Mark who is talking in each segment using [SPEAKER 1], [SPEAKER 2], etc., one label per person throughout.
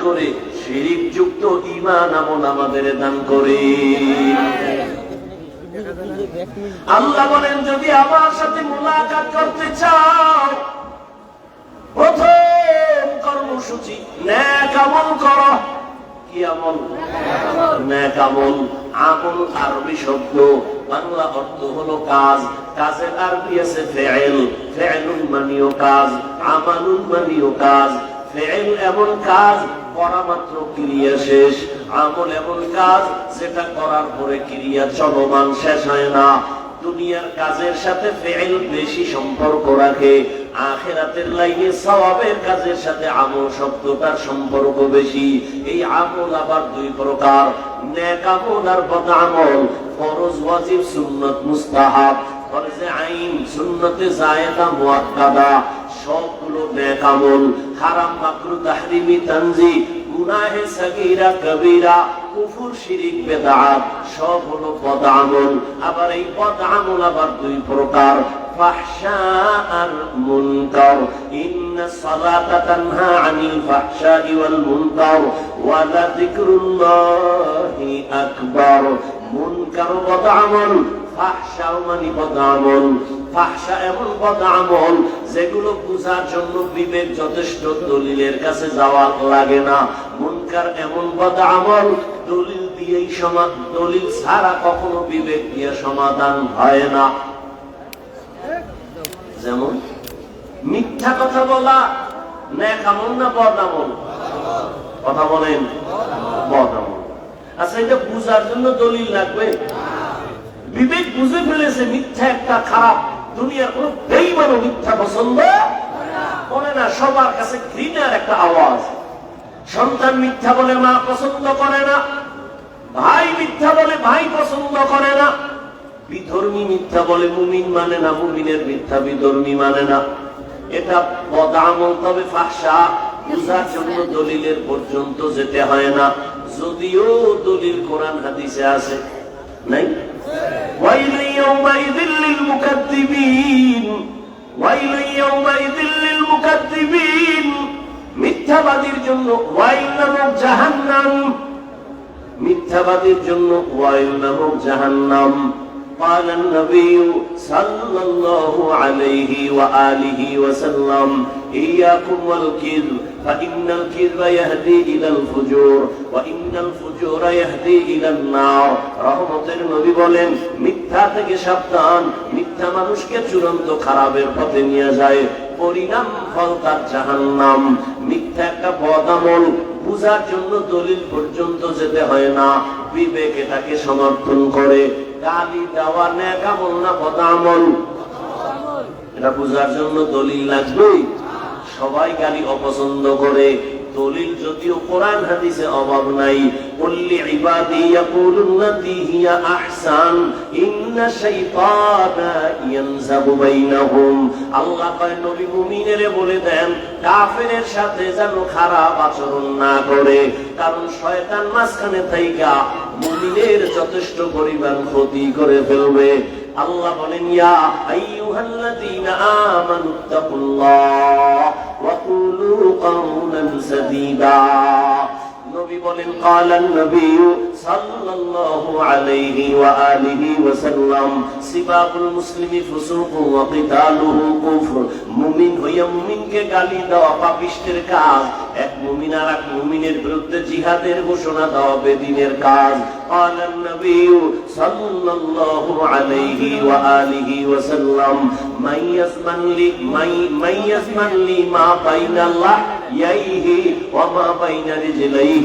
[SPEAKER 1] করে শিরিক যুক্ত ঈমান আমল আমাদের দান করে। আল্লাহ বলেন, যদি আমার সাথে মুলাকাত করতে চাও, প্রথম কর্মসূচি নেক আমল করো। কি আমল? নেক আমল। আমল আরবি শব্দ, বাংলা অর্থ হলো কাজ। কাজের আরবি আছে ফেয়েল। ফেয়েলুন মানেও কাজ, আমালুন মানেও কাজ। ফেয়েল এমন কাজ করা মাত্র ক্রিয়া শেষ, আমল এমন কাজ যেটা করার পরে ক্রিয়া চলমান, শেষ হয় না। দুনিয়ার কাজের সাথে ফেয়েল বেশি সম্পর্ক রাখে, আখিরাতের লাইনে সওয়াবের কাজের সাথে আমল শব্দটার সম্পর্ক বেশি। এই আমল আবার দুই প্রকার, নেক আমল আর বদ আমল। ফরজ, ওয়াজিব, সুন্নাত, মুস্তাহাব। ফরজে আইন, সুন্নতে জায়েদা, মুআক্কাদা সবগুলো নেক আমল। হারাম, মাকরুহ, তাহরিমি, তানজিহ, গুনাহে সাগীরা, কবীরা, কুফর, শিরক, বিদআত সব হলো বদ আমল। আবার এই বদ আমল আবার দুই প্রকার, ফাহশা আর মুনকার। ইন্নাস সালাতা তানহা আনিল ফাহশাই ওয়াল মুনকার ওয়া লাযিকরুল্লাহি আকবার। মুনকার বদ আমল, ফাহশা মানে বদ আমল। ফাহশা এমন বদ আমল যেগুলো বুঝার জন্য বিবেক যথেষ্ট, দলিলের কাছে যাওয়া লাগে না। মুনকার এমন বদ আমল দলিল দিয়েই দলিল ছাড়া কখনো বিবেক দিয়ে সমাধান হয় না। যেমন মিথ্যা কথা বলা নেক আমল না বদ আমল? কথা বলেন, বদ আমল। আচ্ছা, এটা বুঝার জন্য দলিল লাগবে? বিবেক বুঝে ফেলেছে মিথ্যা একটা খারাপ। দুনিয়ার কোন বেঈমানও মিথ্যা পছন্দ করে না, সবার কাছে ঘৃণার একটা আওয়াজ। সন্তান মিথ্যা বলে মা পছন্দ করে না, ভাই মিথ্যা বলে ভাই পছন্দ করে না, বিধর্মী মিথ্যা বলে মুমিন মানে না, মুমিনের মিথ্যা বিধর্মী মানে না। এটা বদ আমল। তবে ফাহশা বুঝার জন্য দলিলের পর্যন্ত যেতে হয় না, যদিও দলিল কোরআন হাদিসে আছে। নাই? ওয়াইল ইয়াউমাইযিল লিল মুকাদ্দিবিন, ওয়াইল ইয়াউমাইযিল লিল মুকাদ্দিবিন। মিথ্যাবাদীর জন্য ওয়াইল নামক জাহান্নাম, মিথ্যাবাদীর জন্য ওয়াইল নামক জাহান্নাম। قال النبي صلى الله عليه وآله وسلم إياكم والكذب فإن الكذب يهدي إلى الفجور وإن الفجور يهدي إلى النار। রহমতের নবী বলেন, মিথ্যা থেকে সাবধান। মিথ্যা মানুষকে চূড়ান্ত খারাপের পথে নিয়ে যায়, পরিণাম ফল তার জাহান্নাম। মিথ্যা একটা বদ আমল, বুঝার জন্য দলিল পর্যন্ত যেতে হয় না, বিবেক এটাকে সমর্থন করে। গালি দেওয়া নেক আমল না বদ আমল? এটা বুঝার জন্য দলিল লাগবে। সবাই গালি অপছন্দ করে, দলিল যদিও কোরআন হাদিসে অভাব নাই। কুল্লি ইবাদি ইয়াকুলুল্লাতী হিয়া আহসান ইন্না শাইতানা ইয়ানযাবু বাইনাহুম। আল্লাহ কয়, নবী মুমিনেরে বলে দেন কাফেরের সাথে যেন খারাপ আচরণ না করে, কারণ শয়তান মাঝখানে থাইকা মুমিনের যথেষ্ট পরিমাণ ক্ষতি করে ফেলবে। আল্লাহ বলেন, ইয়া আইয়ুহাল্লাযীনা আমানুত্তাকুল্লাহ ওয়া কুলু কাওলান সাদীদা। নবী বলেন, ক্বালান নবী সাল্লাল্লাহু আলাইহি ওয়া আলিহি ওয়া সাল্লাম সিবাবুল মুসলিমি ফুসুকুন ওয়া কিতালুহু কুফর। মুমিন হইয়া মুমিনকে গালি দেওয়া পাপিষ্টের কাজ, এক মুমিন আর এক মুমিনের বিরুদ্ধে জিহাদের ঘোষণা দেওয়া বেদিনের কাজ। ক্বালান নবী সাল্লাল্লাহু আলাইহি ওয়া আলিহি ওয়া সাল্লাম মাইয়াজমান লি মা বাইনা লাহইহি ওয়া মা বাইনা রিজলাইহি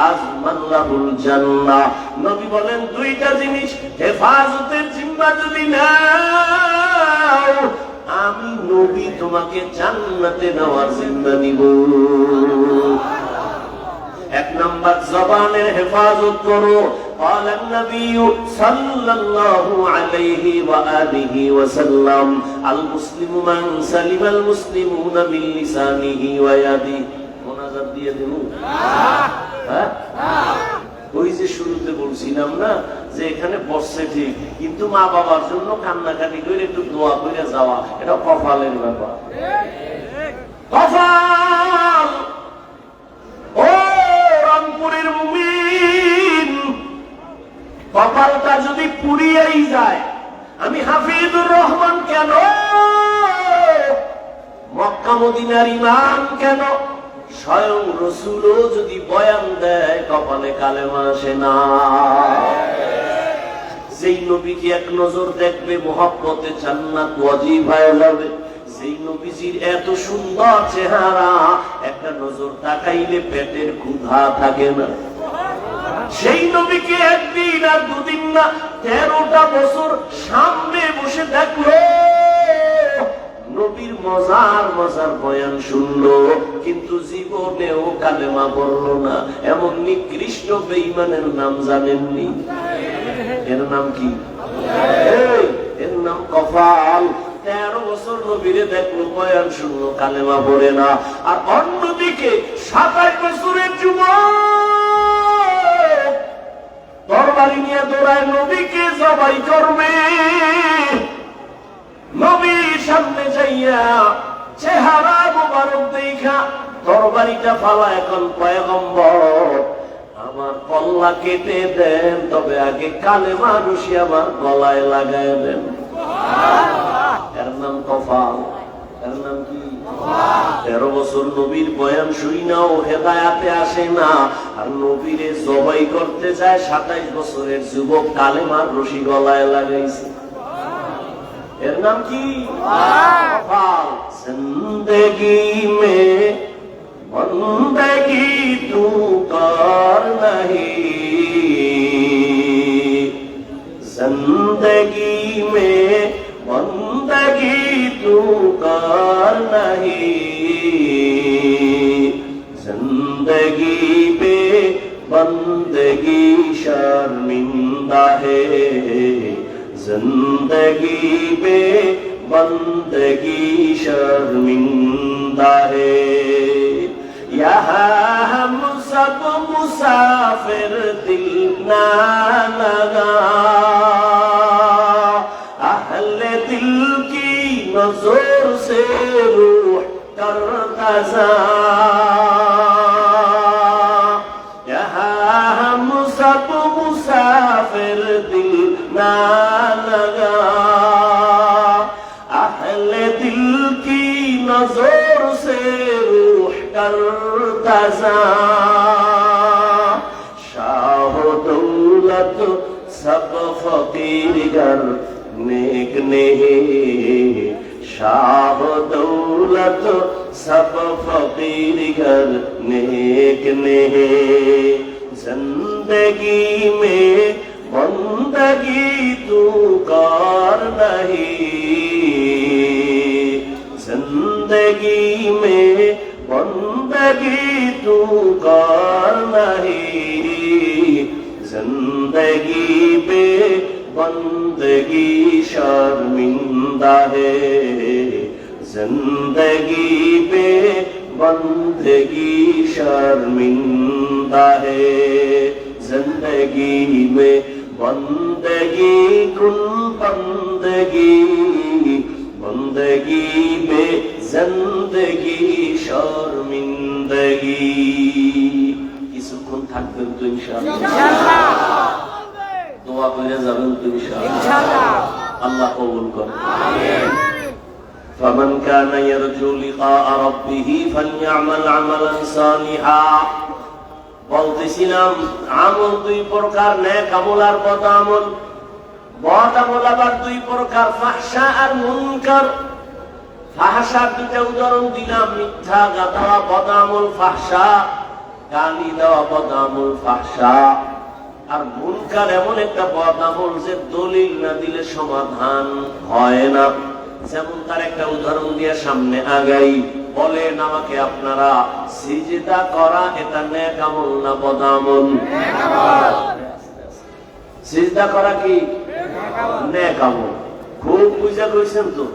[SPEAKER 1] আজমান লাহুল জান্নাহ। নবী বলেন, দুইটা জিনিস হেফাজতের জিম্মা যদি নাও, আমি নবী তোমাকে জান্নাতে নেওয়ার জিম্মা নিব। এক নাম্বার, জবানের হেফাজত করো। قال النبي صلى الله عليه وآله وسلم المسلم من سلم المسلمون من لسانه ويده। মোনাজাত দিয়ে দেব? হ্যাঁ, ওই যে শুরুতে বলছিলাম না যে এখানে বসছে ঠিক, কিন্তু মা বাবার জন্য কান্নাকাটি করে একটু দোয়া করে যাওয়া, এটা কপালের ব্যাপার। কপাল ও মদিনার ইমাম কেন, স্বয়ং রাসূলও যদি বয়ান দেয় কপালে কালেমা আসে না। যেই নবীকে এক নজর দেখবে মুহাব্বতে জান্নাত ওয়াজিব হয়ে যাবে। যেই নবীজির এত সুন্দর চেহারা, একটা নজর তাকাইলে পেটের ক্ষুধা থাকে না। সেই নবীকে একদিন আর দুদিন না 13টা বছর সামনে বসে দেখলো, নবীর মজার মজার বয়ান শুনলো, কিন্তু জীবনেও কালেমা পড়ল না। এমন নিকৃষ্ট বেঈমানের নাম জানেননি? এর নাম কি? এর নাম কফাল। 13 বছর নবীরে দেখলো, বয়ান শুনলো, কালেমা পড়ে না। আর অন্যদিকে 27 বছরের যুবক তরবারি নিয়ে দৌড়ায় নবীকে জবাই করবে। নবীর সামনে যাইয়া চেহারা মোবারক দেখা তরবারিটা ফালা, এখন পয়গম্বর আমার কল্লা কেটে দেন, তবে আগে কালেমা রশি আমার গলায় লাগায় দেন। এর নাম কফাল। এর নাম কি? 13 বছর নবীর বয়ান শুই না, ও হেদায়াতে আসে না, আর নবীরে জবাই করতে যায় 27 বছরের যুবক, কালেমার রশি গলায় লাগাইছে। এর নাম কি? কফাল। জিন্দেগি মে বন্দগি তু কর নহি, জিন্দেগি মে বন্দগি তু কর নহি, জিন্দেগি পে বন্দগি শर्मिंदा है, जिंदगी पे बंदगी शर्मिंदा है। यहाँ हम सब मुसाफिर, दिल ना लगा, अहले दिल की नजर से रूह करता जा। यहाँ हम सब मुसाफिर, दिल ना लगा, अहले दिल की नजर से रूह करता जा। शाह दौलत सब फकीर गर नेक नहीं, शाह दौलत सब फकीर गर नेक नहीं, जिंदगी में बंदगी तू कर नहीं, जिंदगी में बंदगी तू कर नहीं, जिंदगी पे बंदगी शर्मिंदा है, जिंदगी पे बंदगी शर्मिंदा है, जिंदगी में बंदगी कुल बंदगी, बंदगी में जिंदगी शर्मिंदगी। কিছুক্ষণ থাকবেন তো ইনশাআল্লাহ? দোয়া করে যাবেন তো ইনশাআল্লাহ? আল্লাহ কবুল করুন। আমিন। فمن كان يرجو لقاء ربه فليعمل عملا صالحا। বলতেছিলাম আমল দুই প্রকার, নেক আমল আর বদ আমল। বদ আমল আবার দুই প্রকার, ফাহশা আর মুনকার। ফাহশার দুইটা উদাহরণ দিলাম, মিথ্যা গাথা বদ আমল ফাহশা, গালি দেওয়া বদ আমল ফাহশা। আর মুনকার এমন একটা বদ আমল যে দলিল না দিলে সমাধান হয় না। যেমন তার একটা উদাহরণ দিয়ে সামনে আগাই। বলেন আমাকে আপনারা, সিজদা করা এটা নেক আমল না বদ আমল? সিজদা করা কি নেক আমল? খুব বুঝা কইছেন তো।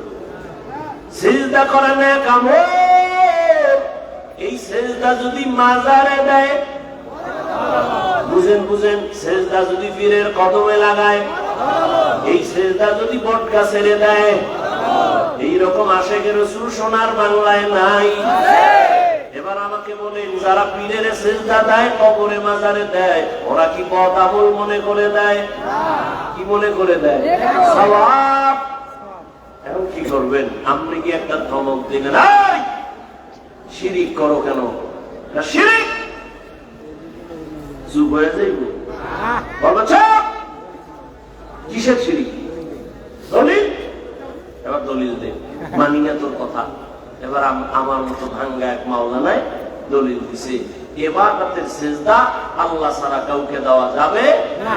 [SPEAKER 1] সিজদা করা নেক আমল। এই সিজদা যদি মাজারে দেয়, বুঝেন বুঝেন, সিজদা যদি পীরের কদমে লাগায়, এই সিজদা যদি বট গাছে দেয়, এইরকম আশেকের রাসূল সোনার বাংলায় নাই। এবার আমাকে বলেন, যারা পীরের সিজদা দেয়, কবরে মাজারে দেয়, ওরা কি বদ আমল মনে করে দেয়? কি মনে করে দেয়? সওয়াব। এখন কি করবেন? আপনি কি একটা ধমক দিলেন, শিরিক করো কেন? শিরিক চুপ হয়ে যাইব, বলো চুপ। কিসের শিরিক? দলিল। এবার দলিল দে, মানি না তোর কথা। এবার আমার মতো ভাঙ্গা এক মাওলানায় দলিল দিছে, ইবাদতের সিজদা আল্লাহ ছাড়া কাউকে দেওয়া যাবে না।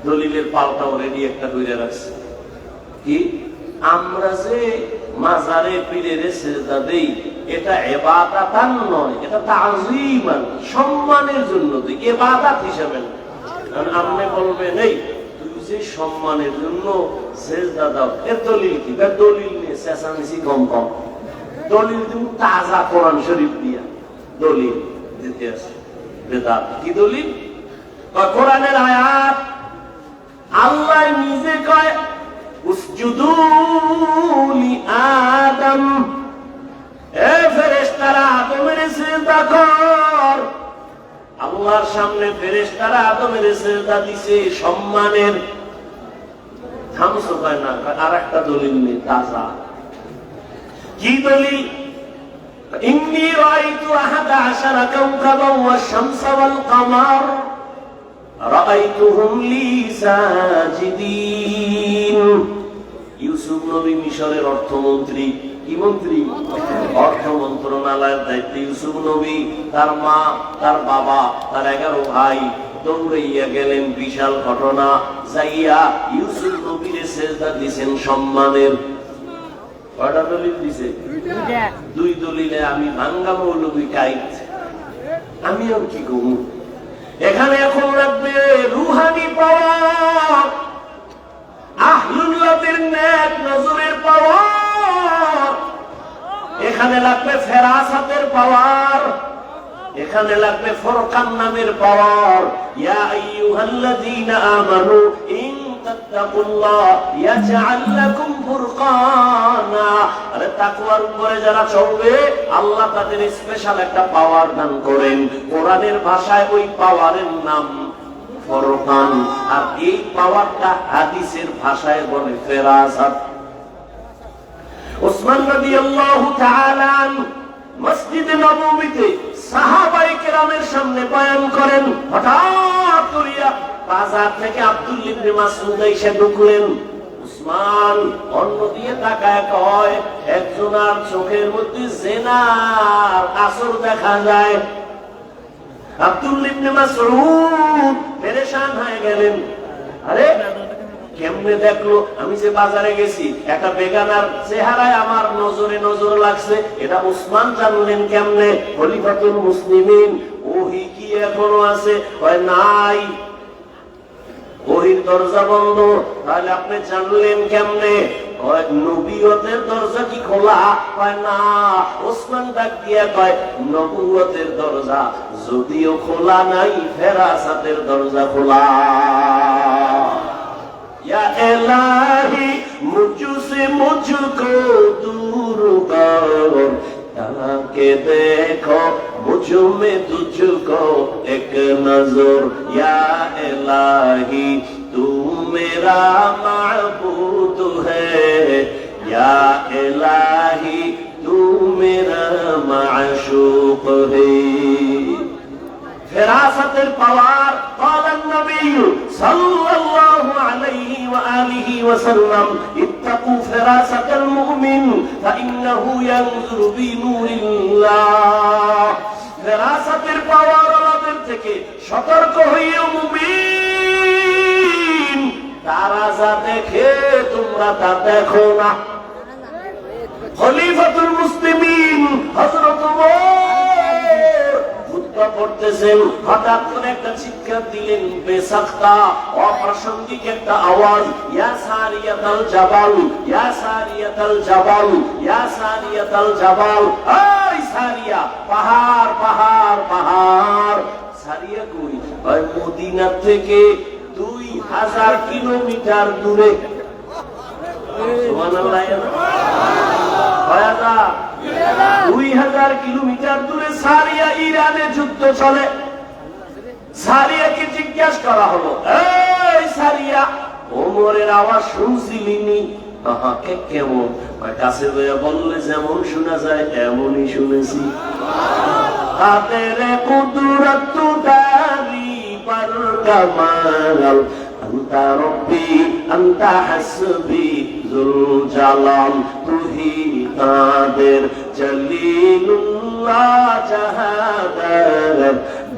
[SPEAKER 1] দলিলের পাল্টাও রেডি একটা কইরা রাখছে, কি আমরা যে মাজারে পীরের সিজদা দেই এটা ইবাদাতান নয়, এটা তাযীমান, সম্মানের জন্য দেই, ইবাদত হিসেবে না। কারণ আপনি বলবেন এই তুই যে সম্মানের জন্য সিজদা দাও, এর দলিল কি? দলিল নিয়ে চেঁচামেচি কম কম, দলিল তুমি তাজা কোরআন শরীফ দিয়া দলিল দিতে আছে। বেদাত। কি দলিল? কোরআনের আয়াত, আল্লাহ নিজে কয় উসজুদু লিআদম, এ ফেরেশতারা আদমের সিজদা কর। আল্লাহর সামনে ফেরেশতারা আদমের সিজদা দিছে সম্মানের। থামসো কয় না, আরেকটা দলিল নেই তাজা। কি দলিল? ইন্নী রাআইতু আহাদা আশারা কাওকাবান ওয়াশ-শামসা ওয়াল-কামার রাআইতুহুম লি সাজিদিন। ইউসুফ নবী মিশরের অর্থমন্ত্রী। কি মন্ত্রী? অর্থ মন্ত্রণালয়ের দায়িত্বে ইউসুফ নবী, তার মা, তার বাবা, তার 11 ভাই দৌড়াইয়া গেলেন। বিশাল ঘটনা। যাইয়া ইউসুফ নবীর সিজদা দিয়েছেন সম্মানের। কয়টা দলিল দিছে? দুই দলিলে আমি ভাঙ্গা মৌলবী কাইত। আমি আর কি করব? এখানে এখন লাগবে রুহানি পাওয়ার, আহলুল্লাহদের নেক নজরের পাওয়ার, এখানে লাগবে ফেরাসাতের পাওয়ার, এখানে লাগবে ফুরকান নামের পাওয়ার। ইয়া আইয়ুহাল্লাযীনা আমানু ইন তাত্তাকুল্লাহ ইয়াজআল লাকুম ফুরকানা। আরে তাকওয়ার উপরে যারা চলবে আল্লাহ তাদের স্পেশাল একটা পাওয়ার দান করেন। কোরআনের ভাষায় ওই পাওয়ারের নাম ফুরকান, আর এই পাওয়ারটা হাদিসের ভাষায় বলে ফেরাসাত। ওসমান রাদিয়াল্লাহু তাআলা মসজিদে নববীতে সাহাবায়ে কেরামের সামনে বয়ান করেন। হঠাৎ করিয়া বাজার থেকে আব্দুল্লাহ ইবনে মাসউদ এসে ঢুকলেন। উসমান অন্য দিয়ে তাকায় কয়, একজনের চোখের মধ্যে জিনার আসর দেখা যায়। আব্দুল্লাহ ইবনে মাসউদ পেরেশান হয়ে গেলেন। আরে কেমনে দেখলো? আমি যে বাজারে গেছি একটা বেগানার চেহারায় আমার নজরে নজর লাগছে, এটা উসমান জানলেন কেমনে? খলিফাতুল মুসলিমিন। ওহী কি এখনো আছে? কয় নাই, ওহীর দরজা বন্ধ। তাহলে আপনি জানলেন কেমনে? কয় নবুয়তের দরজা কি খোলা? কয় না। ওসমান ডাক দিয়া কয় নবুয়তের দরজা যদিও খোলা নাই, ফেরাসাতের দরজা খোলা। या इलाही मुझसे मुझको दूर कर, ताकि देखो मुझ में तुझको एक नजर। या इलाही तू मेरा माबूद है, या इलाही तू मेरा माशूक है। ফেরাসাতের পাওয়ার। ক্বালান নবী সাল্লাল্লাহু আলাইহি ওয়া আলিহি ওয়া সাল্লাম, ইত্তাকু ফেরাসাতাল মুমিন ফাইন্নাহু ইয়ানজুরু বিনূরিল্লাহ। ফেরাসাতের পাওয়ার আমাদের থেকে সতর্ক হইও মুমিন, তারা যা দেখে তোমরা তা দেখো না। খলিফাতুল মুসলিমিন হযরত পড়তেছেন, হঠাৎ করে একটা চিৎকার দিলেন, বেসাখতা অপ্রাসঙ্গিক একটা আওয়াজ। ইয়া সারিয়াতাল জাবাল, ইয়া সারিয়াতাল জাবাল, ইয়া সারিয়াতাল জাবাল। এই সারিয়া, পাহাড় পাহাড় পাহাড়। সারিয়া কই? ওই মদিনা থেকে 2000 কিলোমিটার দূরে। সুবহানাল্লাহ। 2000 কিলোমিটার দূরে সারিয়া। ইরানে যুদ্ধ চলে। সারিয়াকে জিজ্ঞাসা করা হলো, এই সারিয়া, ওমরের আওয়াজ শুনছিলি? কেমন? কাছে বললে যেমন শোনা যায় এমনই শুনেছি। তাদের কুদরত দারি पर कमाल अंता रब्बी अंता हस्बी जुल जालाल तू ही कादिर जलीलुल्लाह जहादर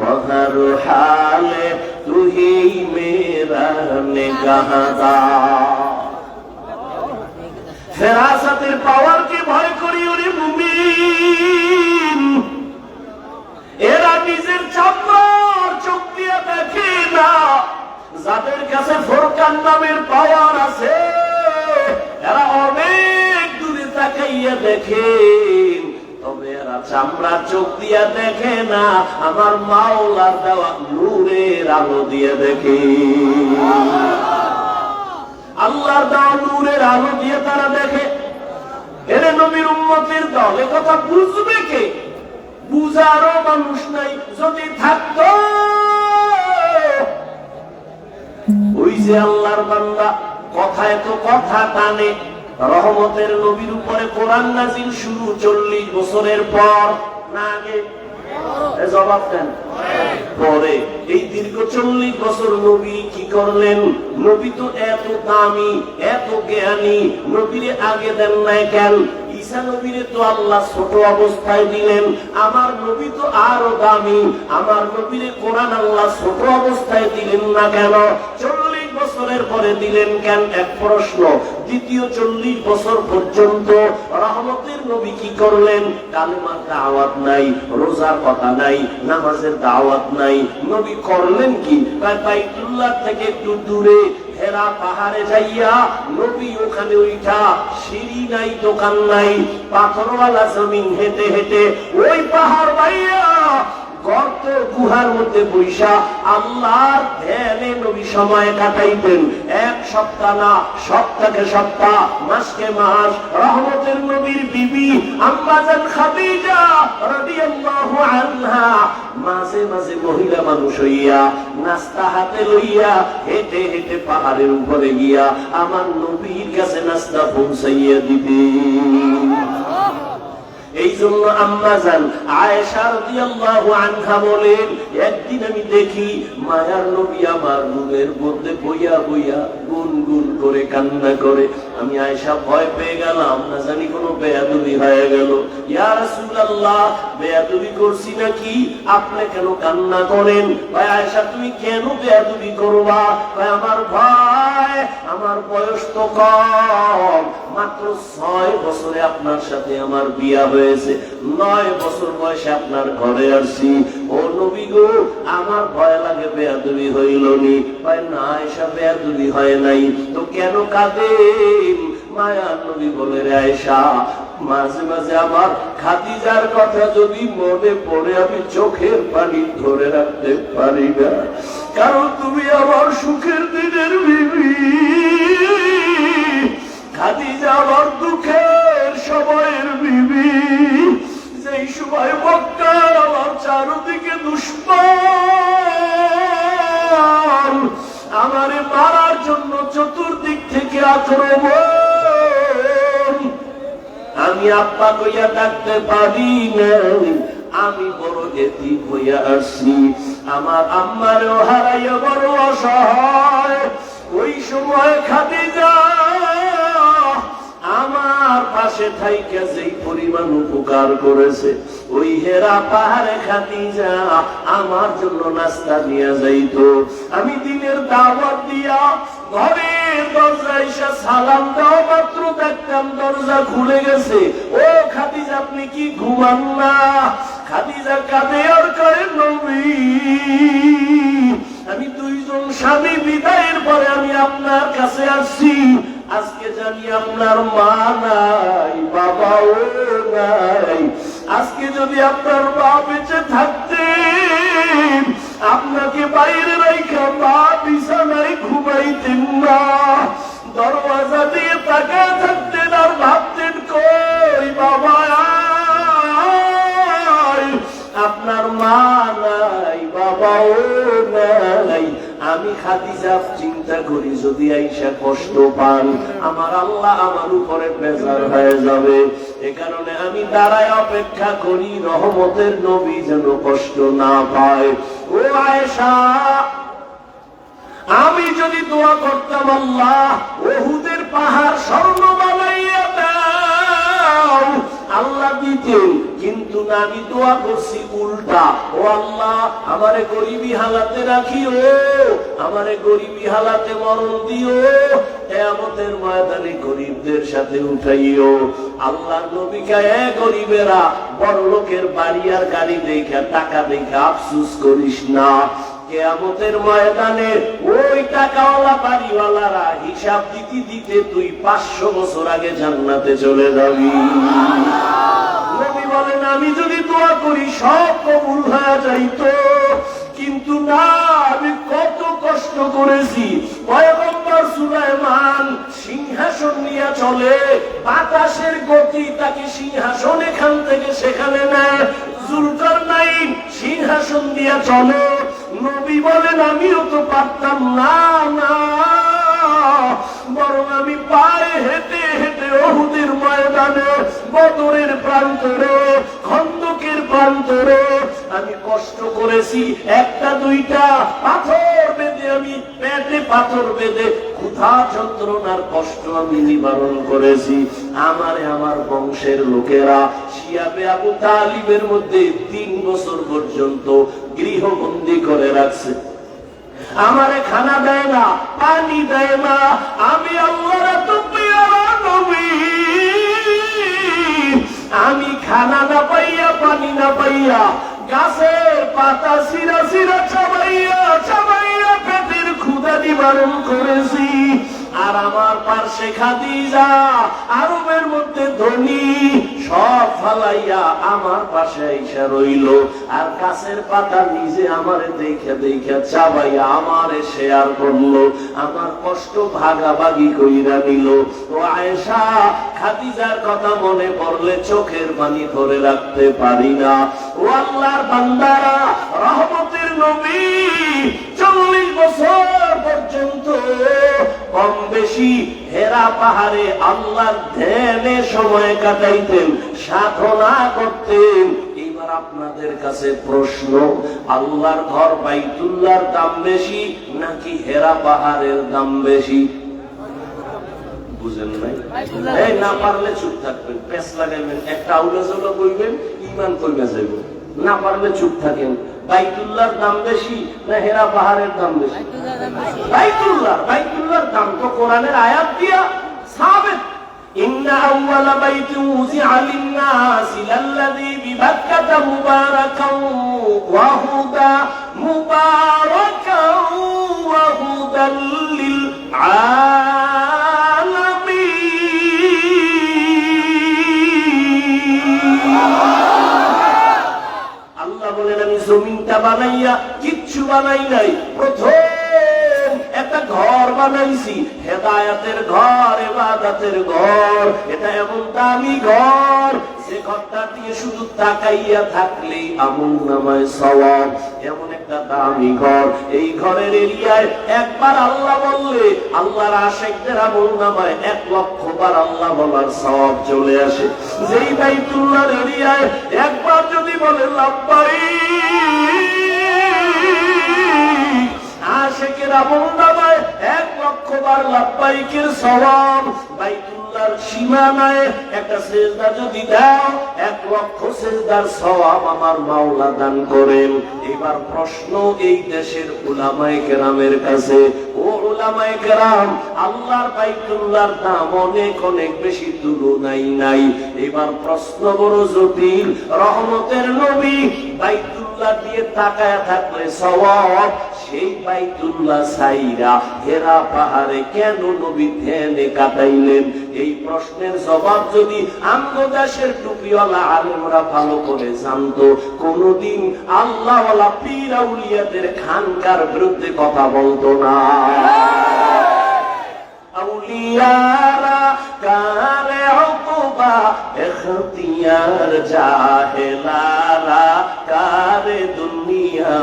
[SPEAKER 1] बहर हाले तू ही मेरा निगाहदार। ফেরাসাতের পাওয়ারকে ভয় করি ওরে মুমিন। এরা নিজের চামড়ার চোখ দিয়ে দেখে না, যাদের কাছে ফুরকান নামের পাওয়ার আছে এরা অনেক দূরে তাকাইয়া দেখে, তবে এরা চামড়ার চোখ দিয়ে দেখে না, আমার মাওলার দেওয়া নূরের আলো দিয়ে দেখে। আল্লাহর দেওয়া নূরের আলো দিয়ে তারা দেখে। এরে নবীর উম্মতের দল, এ কথা বুঝবে কে? বুঝারও মানুষ নাই। যদি থাকতো ওই যে আল্লাহর বান্দা কথায় তো কথা টানে, রহমতের নবীর উপরে কোরআন নাযিল শুরু 40 বছরের পর না আগে? জবাব দেন পরে। এই দীর্ঘ 40 বছর নবী কি করলেন? নবী তো এত দামি, এত জ্ঞানী, নবীরে আগে দেন নাই কেন? ঈসা নবীরে তো আল্লাহ ছোট অবস্থায় দিলেন, আমার নবী তো আরো দামি, আমার নবীরে কোরআন আল্লাহ ছোট অবস্থায় দিলেন না কেন? 40 বছরের পরে দিলেন কেন? এক প্রশ্ন। দ্বিতীয় 40 বছর পর্যন্ত রহমতের নবী কি করলেন? কালেমার দাওয়াত নাই, রোজার কথা নাই, নামাজের দাওয়াত নাই। নবী করলেন কি? বাইতুল্লাহ থেকে একটু দূরে হেরা পাহাড়ে যাইয়া নবী ওখানে উঠা, সিঁড়ি নাই, দোকান নাই, পাথরওয়ালা জমিন হেঁটে হেঁটে ওই পাহাড় বাইয়া গর্ত গুহার মধ্যে বৈশা আল্লাহর ধ্যানে নবী সময় কাটাইতেন। এক সপ্তাহ না, সপ্তাহে সপ্তাহ, মাসকে মাস। রহমতের নবীর বিবি আম্মা জান খাদিজা রাদিয়াল্লাহু আনহা মাঝে মাঝে মহিলা মানুষ হইয়া নাস্তা হাতে লইয়া হেঁটে হেঁটে পাহাড়ের উপরে গিয়া আমার নবীর কাছে নাস্তা পৌঁছাইয়া দিতেন। এই জন্য আম্মা জান আয়েশা রাদিয়াল্লাহু আনহা বলেন, একদিন আমি দেখি মায়ার নবী আমার রুমের মধ্যে বইয়া বইয়া গুনগুন করে কান্না করে। আমি আয়েশা ভয় পেয়ে গেলাম, না জানি কোনো বেয়াদবি হয়ে গেল। ইয়া রাসূলুল্লাহ, বেয়াদবি করছি নাকি? আপনি কেন কান্না করেন? ভাই আয়েশা, তুমি কেন বেয়াদবি করবা? ভাই আমার ভাই, আমার বয়স তো কম, মাত্র 6 বছরে আপনার সাথে আমার বিয়া হয়েছে, 9 বছর বয়সে আপনার ঘরে আসছি। ও নবী গো, আমার ভয় লাগে বেয়াদবি হইল নি? ভাই না আয়েশা, বেয়াদবি হয় নাই। তো কেন কাঁদেন? মায়ার নবী বলে, রে আয়েশা, মাঝে মাঝে আমার খাদিজার কথা যদি মনে পড়ে আমি চোখের পানি ধরে রাখতে পারি না, কারণ তুমি আমার সুখের দিনের বিবি। খাদিজা আমার দুঃখের সময়ের বিবি, যেই সময় মক্কার আমার চারদিকে দুশমন আমারে মারার জন্য চতুর্দিক থেকে আক্রমণ, আমি আব্বা কইয়া ডাকতে পারি না, আমি বড় এতিম হইয়া আসছি, আমার আম্মারেও হারাইয়া বড় অসহায়। ওই সময় খাদিজা আমার পাশে থাইকা যেই পরিমাণ উপকার করেছে, ওই হেরা পাহাড়ে খাদিজা আমার জন্য নাস্তা নিয়ে যাইতো। আমি দিনের দাওয়াত দিয়া ঘরের দরজায় এসে সালাম দেওয়া মাত্র দেখতাম দরজা খুলে গেছে। ও খাদিজা, আপনি কি ঘুমান না? খাদিজা কাঁদে আর কয়, নবী, আমি 2 জন স্বামী বিদায়ের পরে আমি আপনার কাছে আসছি। আজকে জানি আপনার মা নাই, বাবাও নাই। আজকে যদি আপনার মা বেঁচে থাকতেন, আপনাকে বাইরে রাইখা মা বিছানায় ঘুমাইতেন না, দরওয়াজা দিয়ে তাকায় থাকতেন আর ভাবতেন, কই বাবা আপনার মা নাই, বাবাও নাই, আমি খাদিজা চিন্তা করি যদি আইসা কষ্ট পান আমার আল্লাহ আমার উপরে বেজার হয়ে যাবে, এ কারণে আমি দাঁড়ায় অপেক্ষা করি রহমতের নবী যেন কষ্ট না পায়। ও আয়েশা, আমি যদি দোয়া করতাম আল্লাহ উহুদের পাহাড় স্বর্ণ বানাইয়া দাও, আল্লাহ দিতেন, কিন্তু না, আমি দোয়া করছি উল্টা, ও আল্লাহ আমারে গরিবী হালাতে রাখিও, আমারে গরিবী হালাতে মরণ দিও, কিয়ামতের ময়দানে গরিবদের সাথে উঠাইও। আল্লাহর নবী কয়, গরিবেরা বড় লোকের বাড়ি আর গাড়ি দেখা টাকা দেখা আফসোস করিস না, কিয়ামতের ময়দানে ওই টাকাওয়ালা বাড়িওয়ালারা হিসাব দিতে দিতে তুই 500 বছর আগে জান্নাতে চলে যাবি। নবী বলেন, আমি যদি দোয়া করি সব কবুল হয়ে যাইতো, কিন্তু না, আমি কত কষ্ট করেছি। পয়গম্বর সুলাইমান সিংহাসন নিয়ে চলে, বাতাসের গতি তাকে সিংহাসন এখান থেকে সেখানে নেয়, জুলকারনাইন সিংহাসন দিয়ে চলে। নবী বলেন, আমিও তো পারতাম না, না, বরং আমি পায়ে হেঁটে হেঁটে উহুদের ময়দানে, বদরের প্রান্তরে, খন্দকের প্রান্তরে আমি কষ্ট করেছি। একটা দুইটা পাথর বেঁধে, আমি পেটে পাথর বেঁধে ক্ষুধা যন্ত্রণার কষ্ট আমি নিবারণ করেছি। আমারে আমার বংশের লোকেরা শিয়াবে আবু তালিবের মধ্যে 3 বছর পর্যন্ত গৃহবন্দী করে রাখছে। আমারে খানা দেয় না, পানি দেয় না। আমি আল্লাহর এত পেয়ারা নবী, আমি খানা না পাইয়া পানি না পাইয়া গাছের পাতা সিরা সিরা চাবাইয়া চাবাইয়া পেটের ক্ষুধা নিবারণ করেছি। আর আমার পার্শ্বে খাদিজা, আরবের মধ্যে ধনী, সব ফালাইয়া আমার পাশে আইসা রইল, আর গাছের পাতা নিজে আমারে দেখে দেখে চাবাইয়া আমারে শেয়ার করলো, আমার কষ্ট ভাগাভাগি কইরা নিল। ও আয়েশা, খাদিজার কথা মনে পড়লে চোখের পানি ধরে রাখতে পারি না। ও আল্লাহর বান্দারা, রহমতের নবী 40 বছর পর্যন্ত কম বেশি হেরা পাহাড়ে আল্লাহর ধ্যানে সময় কাটাইতেন, সাধনা করতেন। এবার আপনাদের কাছে প্রশ্ন, আল্লাহর ঘর বাইতুল্লাহর দাম বেশি নাকি হেরা পাহাড়ের দাম বেশি? বুঝেন নাই? এই না পারলে চুপ থাকবেন, পেছ লাগাইবেন, একটা আউলাজলা কইবেন, ঈমান কইবে যাইবেন। না পারলে চুপ থাকেন। বাইতুল্লাহর দাম বেশি না হেরা পাহাড়ের দাম বেশি? বাইতুল্লাহর দাম তো কোরআনের আয়াত দিয়া সাবিত। ইন্না আউওয়ালা বাইতিন উযিআ লিন-নাসি লাল্লাযী বিবাক্কাতা মুবারাকান ওয়া হুদা মুবারাকান ওয়া হুদাল লিল বলেন, আমি জমিনটা বানাইয়া কিচ্ছু বানাই নাই, প্রথম একটা ঘর বানাইছি, হেদায়েতের ঘর, ইবাদতের ঘর। এটা এমন দামি ঘর যে ঘরটা দিয়ে শুধু তাকাইয়া থাকলেই আমলনামায় সওয়াব, এমন একটা দামি ঘর। এই ঘরের এরিয়ায় একবার আল্লাহ বললে আল্লাহর আশিকদের আমলনামায় 1 লক্ষ বার আল্লাহ বলার সওয়াব চলে আসে। যেই বাইতুল্লাহর এরিয়ায় একবার যদি বলে লাব্বাইক, আশিকের আমলনামায় 1 লক্ষ বার লাব্বাইকের সওয়াব। বাইতুল্লাহর সীমানায় একটা সিজদা যদি দাও, 1 লক্ষ সিজদার সওয়াব আমার মাওলা দান করেন। এবার প্রশ্ন এই দেশের উলামায়ে কেরামের কাছে, ও উলামায়ে কেরাম, আল্লাহর বাইতুল্লাহর দাম অনেক অনেক বেশি, তুলনাই নাই। এবার প্রশ্ন বড় জটিল। রহমতের নবী বাইতুল্লাহ দিয়ে তাকায়া থাকলে সওয়াব, সেই বাইতুল্লাহ সাইরা হেরা পাহাড়ে কেন নবী ধ্যানে কাটাইলেন? এই প্রশ্নের জবাব যদি আমগোদাসের টুপিওয়ালা আলেমরা ভালো করে জানতো, কোনদিন আল্লাহওয়ালা পীর আউলিয়াদের খানকার বিরুদ্ধে কথা বলতো না। আউলিয়ারা কারে উকুবা ইখতিয়ার জাহেলারা কারে দুনিয়া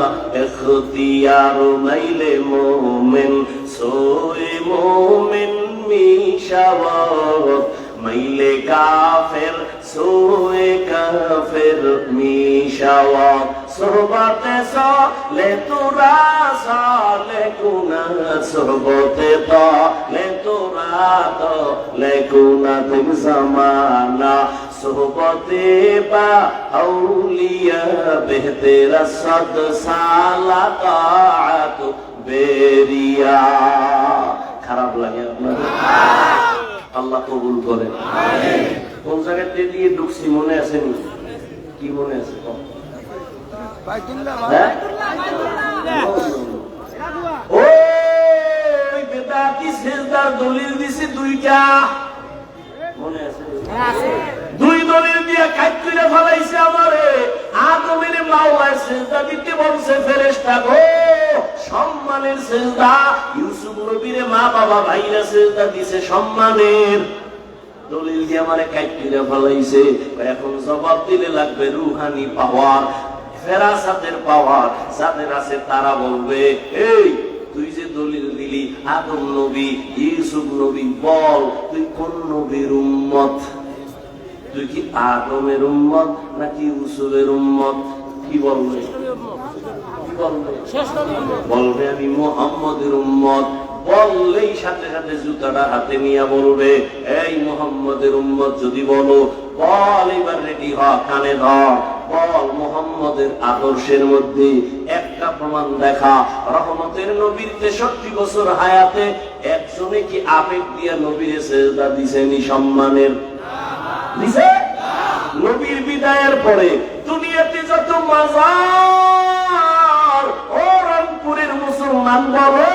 [SPEAKER 1] ইখতিয়ার মাইলে মুমিন সোয়ে মুমিন মিশাওয়াত মাইলে কাফের সোয়ে কাফের মিশাওয়াত সোহবতে সলে তোরা সালে গুনা সোহবতে তলে তোরা তলে গুনা দিন জামানা সোহবতে বা আউলিয়া বেহতেরা সদ সালা তাআত বেরিয়া। খারাপ লাগে আপনার? আল্লাহ কবুল করেন। কোন জায়গাতে দিয়ে ঢুকছি মনে আছে নি? কি মনে আছে? ওই বেদাতি সেজদার দলিল দিছে দুইটা, মনে আছে? দুই দলিল দিয়ে কাট কইরা ফলাইছে আমারে। আদমের মাওলা সেজদা দিতে বলছে ফেরেশতা গো, সম্মানের সেজদা। ইউসুফ নবীর মা বাবা ভাইরা সেজদা দিছে সম্মানের। দলিল দিয়ে আমারে কাট কইরা ফলাইছে। এখন জবাব দিলে লাগবে রুহানি পাওয়ার, ফেরাসাতের পাওয়ার। যাদের আছে তারা বলবে, এই তুই যে দলিল দিলি আদম নবী ইউসুফ নবী, বল তুই কোন নবীর উম্মত? তুই কি আদমের উম্মত নাকি ইউসুফের উম্মত? কি বলবে? বলবে আমি মুহাম্মদের উম্মত। বললেই সাথে সাথে জুতাটা হাতে নিয়ে বলবে, এই মুহাম্মদের উম্মত যদি বলো, বল এবার রেডি হ, কানে ধর, বল মুহাম্মদের আদর্শের মধ্যে একটা প্রমাণ দেখা। রহমতের নবীর 63 বছর হায়াতে একজনে কি আবেগ দিয়া নবীর সেজদা দিছেনি? সম্মানের দিছে? নবীর বিদায়ের পরে দুনিয়াতে যত মাজার, ও রংপুরের মুসলমান বলো,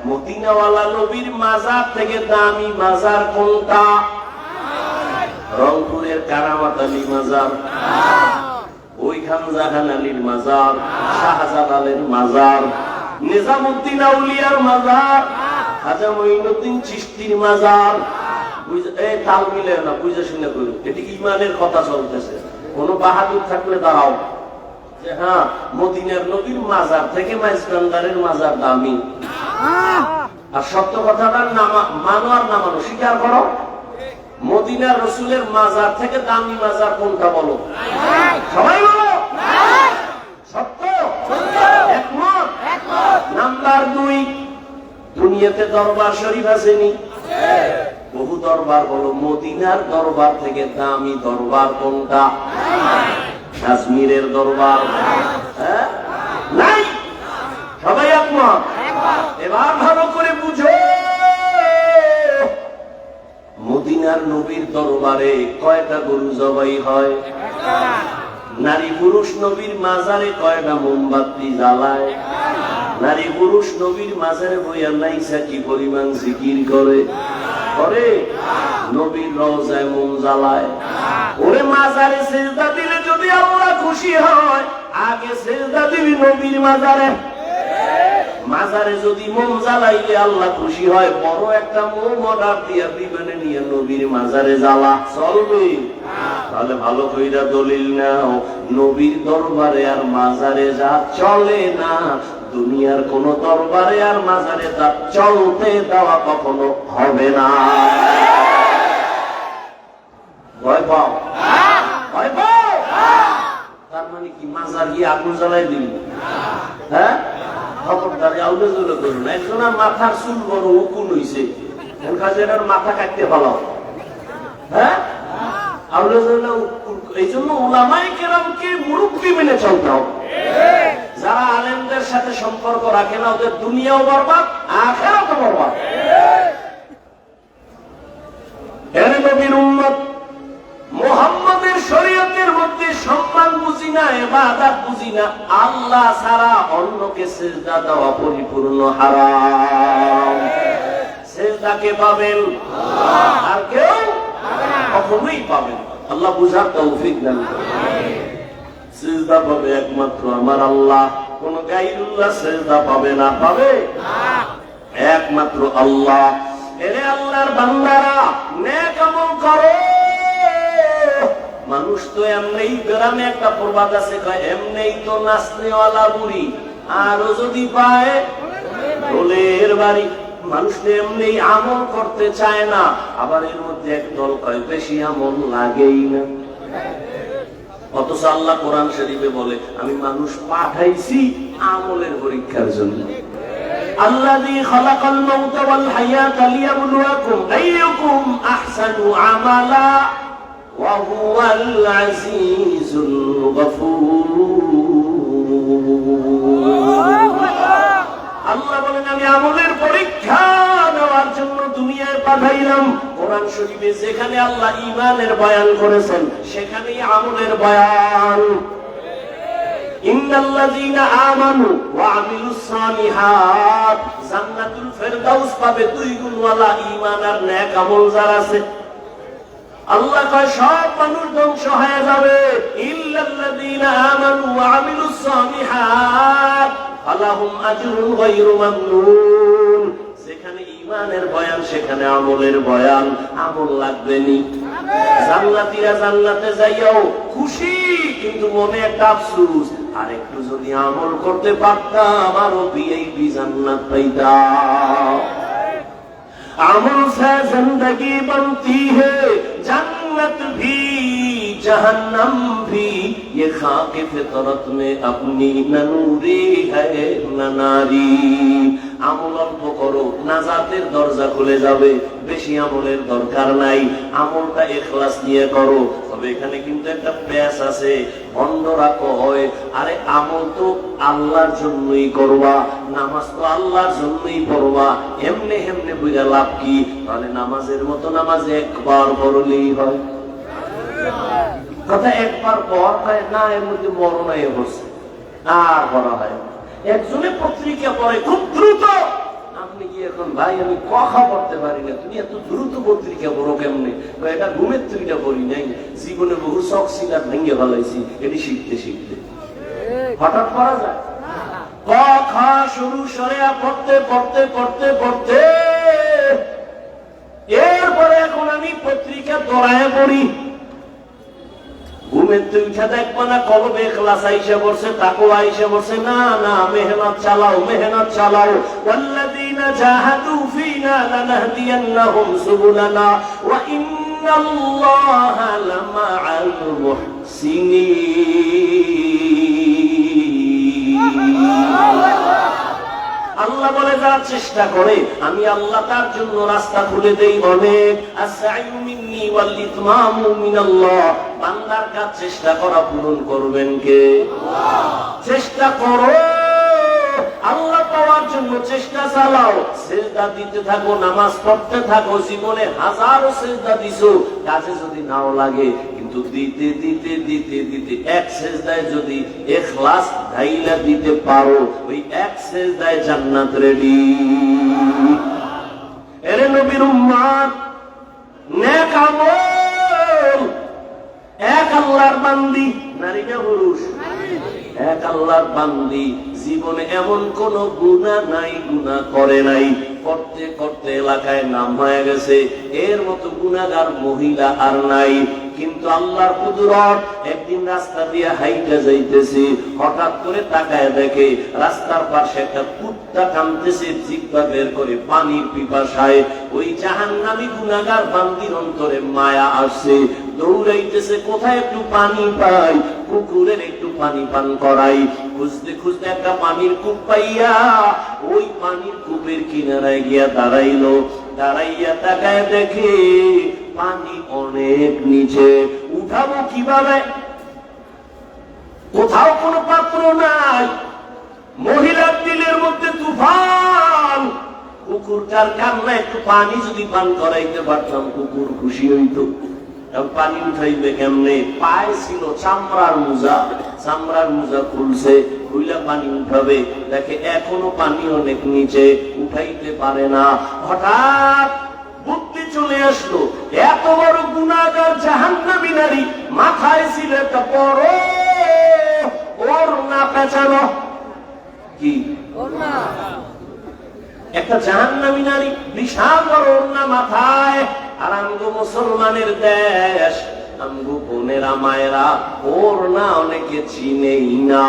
[SPEAKER 1] মদিনাওয়ালা নবীর মাজার থেকে দামি মাজার কোনটা? রংপুরের কারামাত আলী মাজার, ওই খানজাহান আলীর মাজার, শাহজালালের মাজার, নিজামুদ্দিন আউলিয়ার মাজার, খাজা মঈনুদ্দিন চিশতির মাজার। তাল মিলে না, বুঝে শুনে করি। এটি ইমানের কথা চলতেছে। কোন বাহাদুর থাকলে দাঁড়াও যে হ্যাঁ মদিনার নবীর মাজার থেকে মাইজবান্ডারের মাজার দামি। আর সত্য কথাটা মানো আর না মানো স্বীকার করো। মদিনার রসুলের মাজার থেকে দামি মাজার কোনটা বলো? সবাই বলো সত্য, একমত। নাম্বার 2, দুনিয়াতে দরবার শরীফ আসেনি? বহু দরবার বলো, মদিনার দরবার থেকে দামি দরবার কোনটা? কাশ্মীরের দরবার নাই? সবাই একমত? এবার ভালো করে বুঝো, মদিনার নবীর দরবারে কয়টা গরু জবাই হয়? নারী পুরুষ নবীর মাজারে কয়টা মোমবাতি জ্বালায়? নারী পুরুষ নবীর মাজারে বইয়া নাইসা কি পরিমাণ জিকির করে? নবীর রওজায় মোম জ্বালায়। ওরে মাজারে সেজদা দিলে যদি আল্লাহ খুশি হয়, আগে সেজদা দিবি নবীর মাজারে। মাজারে যদি মোম জ্বালাইলে আল্লাহ খুশি হয়, বড় একটা মোম অর্ডার দিয়া বিমানে নিয়ে নবীর মাজারে জ্বালা, চলবে? তাহলে ভালো কইরা দলিল নাও, নবীর দরবারে আর মাজারে যা চলে না, দুনিয়ার কোন দরবারে আর মাজারে তা চলতে দেওয়া কখনো হবে না। ভয় পাও? ভয় পাও? তার মানে কি মাজার গিয়ে আগুন জ্বালাই দিবি? হ্যাঁ, খবরদারি আউলে জলে করুন। একজন মাথার চুল বড় উকুন হইছে, মাথা কাটতে ভালো। হ্যাঁ, আউলে জলে। এই জন্য উলামায়ে কেরামকে মুরব্বি মেনে চলতে হবে। যারা আলেমদের সাথে সম্পর্ক রাখে না, ওদের দুনিয়াও বরবাদ, আখিরাতও বরবাদ। এর নবীর উম্মত মুহাম্মদের শরীয়তের মধ্যে সম্মান বুঝি না, ইবাদত বুঝি না। আল্লাহ ছাড়া অন্যকে সিজদা দেওয়া পরিপূর্ণ হারাম। সিজদাকে পাবেন আল্লাহ, আর কেউ কখনোই পাবেন। আল্লাহ বুঝার তৌফিক দান করুন। সিজদা পাবে একমাত্র আমার আল্লাহ, কোন গায়রুল্লাহ সিজদা পাবে না। পাবে একমাত্র আল্লাহ। এরে আল্লাহর বান্দারা, নেক আমল করো। মানুষ তো এমনিই, গ্রামে একটা প্রবাদ আছে, কয় এমনিই তো নাচনেওয়ালা বুড়ি, আরো যদি পায় দোলের বাড়ি। মানুষ তো এমনি আমল করতে চায় না, আবার এর মধ্যে একদল কয় বেশি আমল লাগেই না। অথচ আল্লাহ কোরআন শরীফে বলে, আমি মানুষ পাঠাইছি আমলের পরীক্ষার জন্য। আল্লাযী খালাকাল মাউতা ওয়াল হায়াতা লিয়াবলুয়াকুম আইয়ুকুম আহসানু আমালা ওয়া হুয়াল আজিজুল গফুর। আল্লাহ বলেন, আমি আমলের পরীক্ষা নেওয়ার জন্য দুনিয়ায় পাঠাইলাম। কোরআন শরীফে যেখানে আল্লাহ ঈমানের বয়ান করেছেন, সেখানেই আমলের বয়ান। ইন্নাল্লাযীনা আমানু ওয়া আমিলুস সালিহাত, জান্নাতুল ফেরদাউস পাবে দুই গুণওয়ালা ঈমান আর নেক আমল যার আছে। আল্লাহ কয় সব মানুষ ধ্বংস হয়ে যাবে, ইল্লাল্লাযীনা আমানু ওয়া আমিলুস সালিহাত ফালাহুম আজরুন গায়রু মামনুন। যেখানে ঈমানের বয়ান, সেখানে আমলের বয়ান। আমল লাগবে নি। জান্নাতীরা জান্নাতে যাইয়াও খুশি, কিন্তু মনে একটা আফসোস, আর একটু যদি আমল করতে পারতাম আরো ভিআইপি জান্নাত পাইতাম। আমল से जिंदगी बनती है, जन्नत भी जहन्नम भी, ये खाक फितरत में अपनी न नूरी है न नारी। আমল অল্প করো, নাজাতের দরজা খুলে যাবে। বেশি আমলের দরকার নাই, আমলটা ইখলাস নিয়ে করো। তবে এখানে কিন্তু একটা প্যাচ আছে, বন্ধরা কয়, আরে আমল তো আল্লাহর জন্যই করবা, নামাজ তো আল্লাহর জন্যই পড়বা, এমনি এমনি বুঝা লাভ কি? তাহলে নামাজের মতো নামাজ একবার পড়লেই হয়। কথা একবার পর হয় না, এর মধ্যে মরণাই হচ্ছে আর পড়া হয়। একজনে পত্রিকা পড়ে খুব দ্রুত, আপনি কি এখন ভাই আমি কথা পড়তে পারি না, তুমি এত দ্রুত পত্রিকা পড়ো কেমনে? এটা ঘুমের তুইটা পড়ি নাই, জীবনে বহু শখ সিলার ভেঙে ফেলাইছি, এটি শিখতে শিখতে হঠাৎ পড়া যায়। ক খ শুরু সরেয়া পড়তে পড়তে পড়তে পড়তে এরপরে এখন আমি পত্রিকা দৌড়ায় পড়ি। ঘুমের তুই উঠা দেখবো না কলবে ইখলাস আইসা পড়ছে, তাকওয়া আইসা পড়ছে। না না, মেহনত চালাও, মেহনত চালাও। ওয়াল্লাযীনা জাহাদু ফীনা লানাহদিয়ান্নাহুম সুবুলানা ওয়া ইন্নাল্লাহা লামাআল মুহসিনিন। আল্লাহ বলে, যারা চেষ্টা করে আমি আল্লাহ তার জন্য রাস্তা খুলে দেই অনেক। আসসাইউ মিন্নি ওয়াল ইতমামু মিনাল্লাহ। বান্দার কাজ চেষ্টা করা পূরণ করবেন কে? আল্লাহ। চেষ্টা করো, আল্লাহ পাওয়ার জন্য চেষ্টা চালাও, সিজদা দিতে থাকো, নামাজ পড়তে থাকো। জীবনে হাজারো সিজদা দিছো, কাজে যদি নাও লাগে, কিন্তু দিতে দিতে দিতে দিতে এক সিজদায় যদি ইখলাস ঢাইলা দিতে পারো, ওই এক সিজদায় জান্নাত রেডি। এরে নবীর উম্মত, নেক আমল, এক আল্লাহর বান্দি, নারী না পুরুষ? এক আল্লাহর বান্দি, জীবনে এমন কোন গুনাহ নাই, গুনাহ করে নাই, করতে করতে এলাকায় নাম হয়ে গেছে, এর মতো গুনাহগার মহিলা আর নাই। কিন্তু আল্লাহর কুদরত, একদিন রাস্তা দিয়ে হাইটা যাইতেছে, হঠাৎ করে তাকায় দেখে রাস্তার পাশে একটা কুত্তা কাঁদতেছে, জিহ্বা বের করে পানির পিপাসায়। ওই জাহান্নামী গুনাহগার বান্দির অন্তরে মায়া আসছে, দৌড়াইতেছে, কোথায় একটু পানি পাই, কুকুরের একটু পানি পান করাই। খুঁজতে খুঁজতে একটা পানির কূপ পাইয়া ওই পানির কূপের কিনারায় গিয়া দাঁড়াইলো। দাঁড়াইয়া তাকায় দেখে পানি অনেক নিচে, উঠাবো কিভাবে? কোথাও কোনো পাত্র নাই, মহিলার দিলের মধ্যে তুফান। কুকুরটার কান্না, একটু পানি যদি পান করাইতে পারতাম কুকুর খুশি হইতো। পানি উঠাইবে কেমনে? পায়ে ছিল চামড়ার মোজা, চামড়ার মোজা খুলছে, খুইলা পানি উঠাবে, দেখে এখনো পানি অনেক নিচে, উঠাইতে পারে না। হঠাৎ বুদ্ধি চলে আসলো, এত বড় গুনাহগার জাহান্নামী নারী, মাথায় ছিল একটা বড় ওড়না পেঁচানো। কি একটা জাহান্নামী নারী বিশাল বড় ওড়না মাথায়, আর আমগো মুসলমানের দেশ, আমগো বোনেরা মায়েরা ওড়না অনেকে চিনেই না,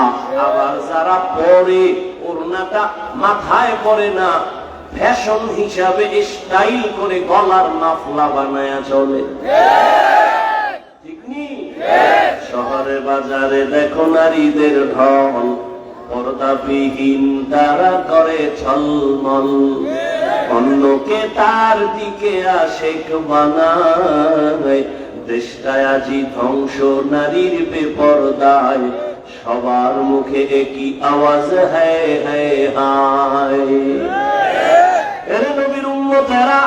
[SPEAKER 1] আবার যারা পরে ওড়নাটা মাথায় পরে না, ফ্যাশন হিসাবে স্টাইল করে গলার মাফলা বানায়া চলে। ঠিক নি? শহরে বাজারে দেখো নারীদের ঢল, পর্দাবিহীন তারা করে ছলমল, অন্যকে তার দিকে আশেক বানায়, দেশটায় আজি ধ্বংস নারীর বেপরদায়, সবার মুখে একই আওয়াজ হ্যায় হ্যায় হায়। এর নবীর উম্মতেরা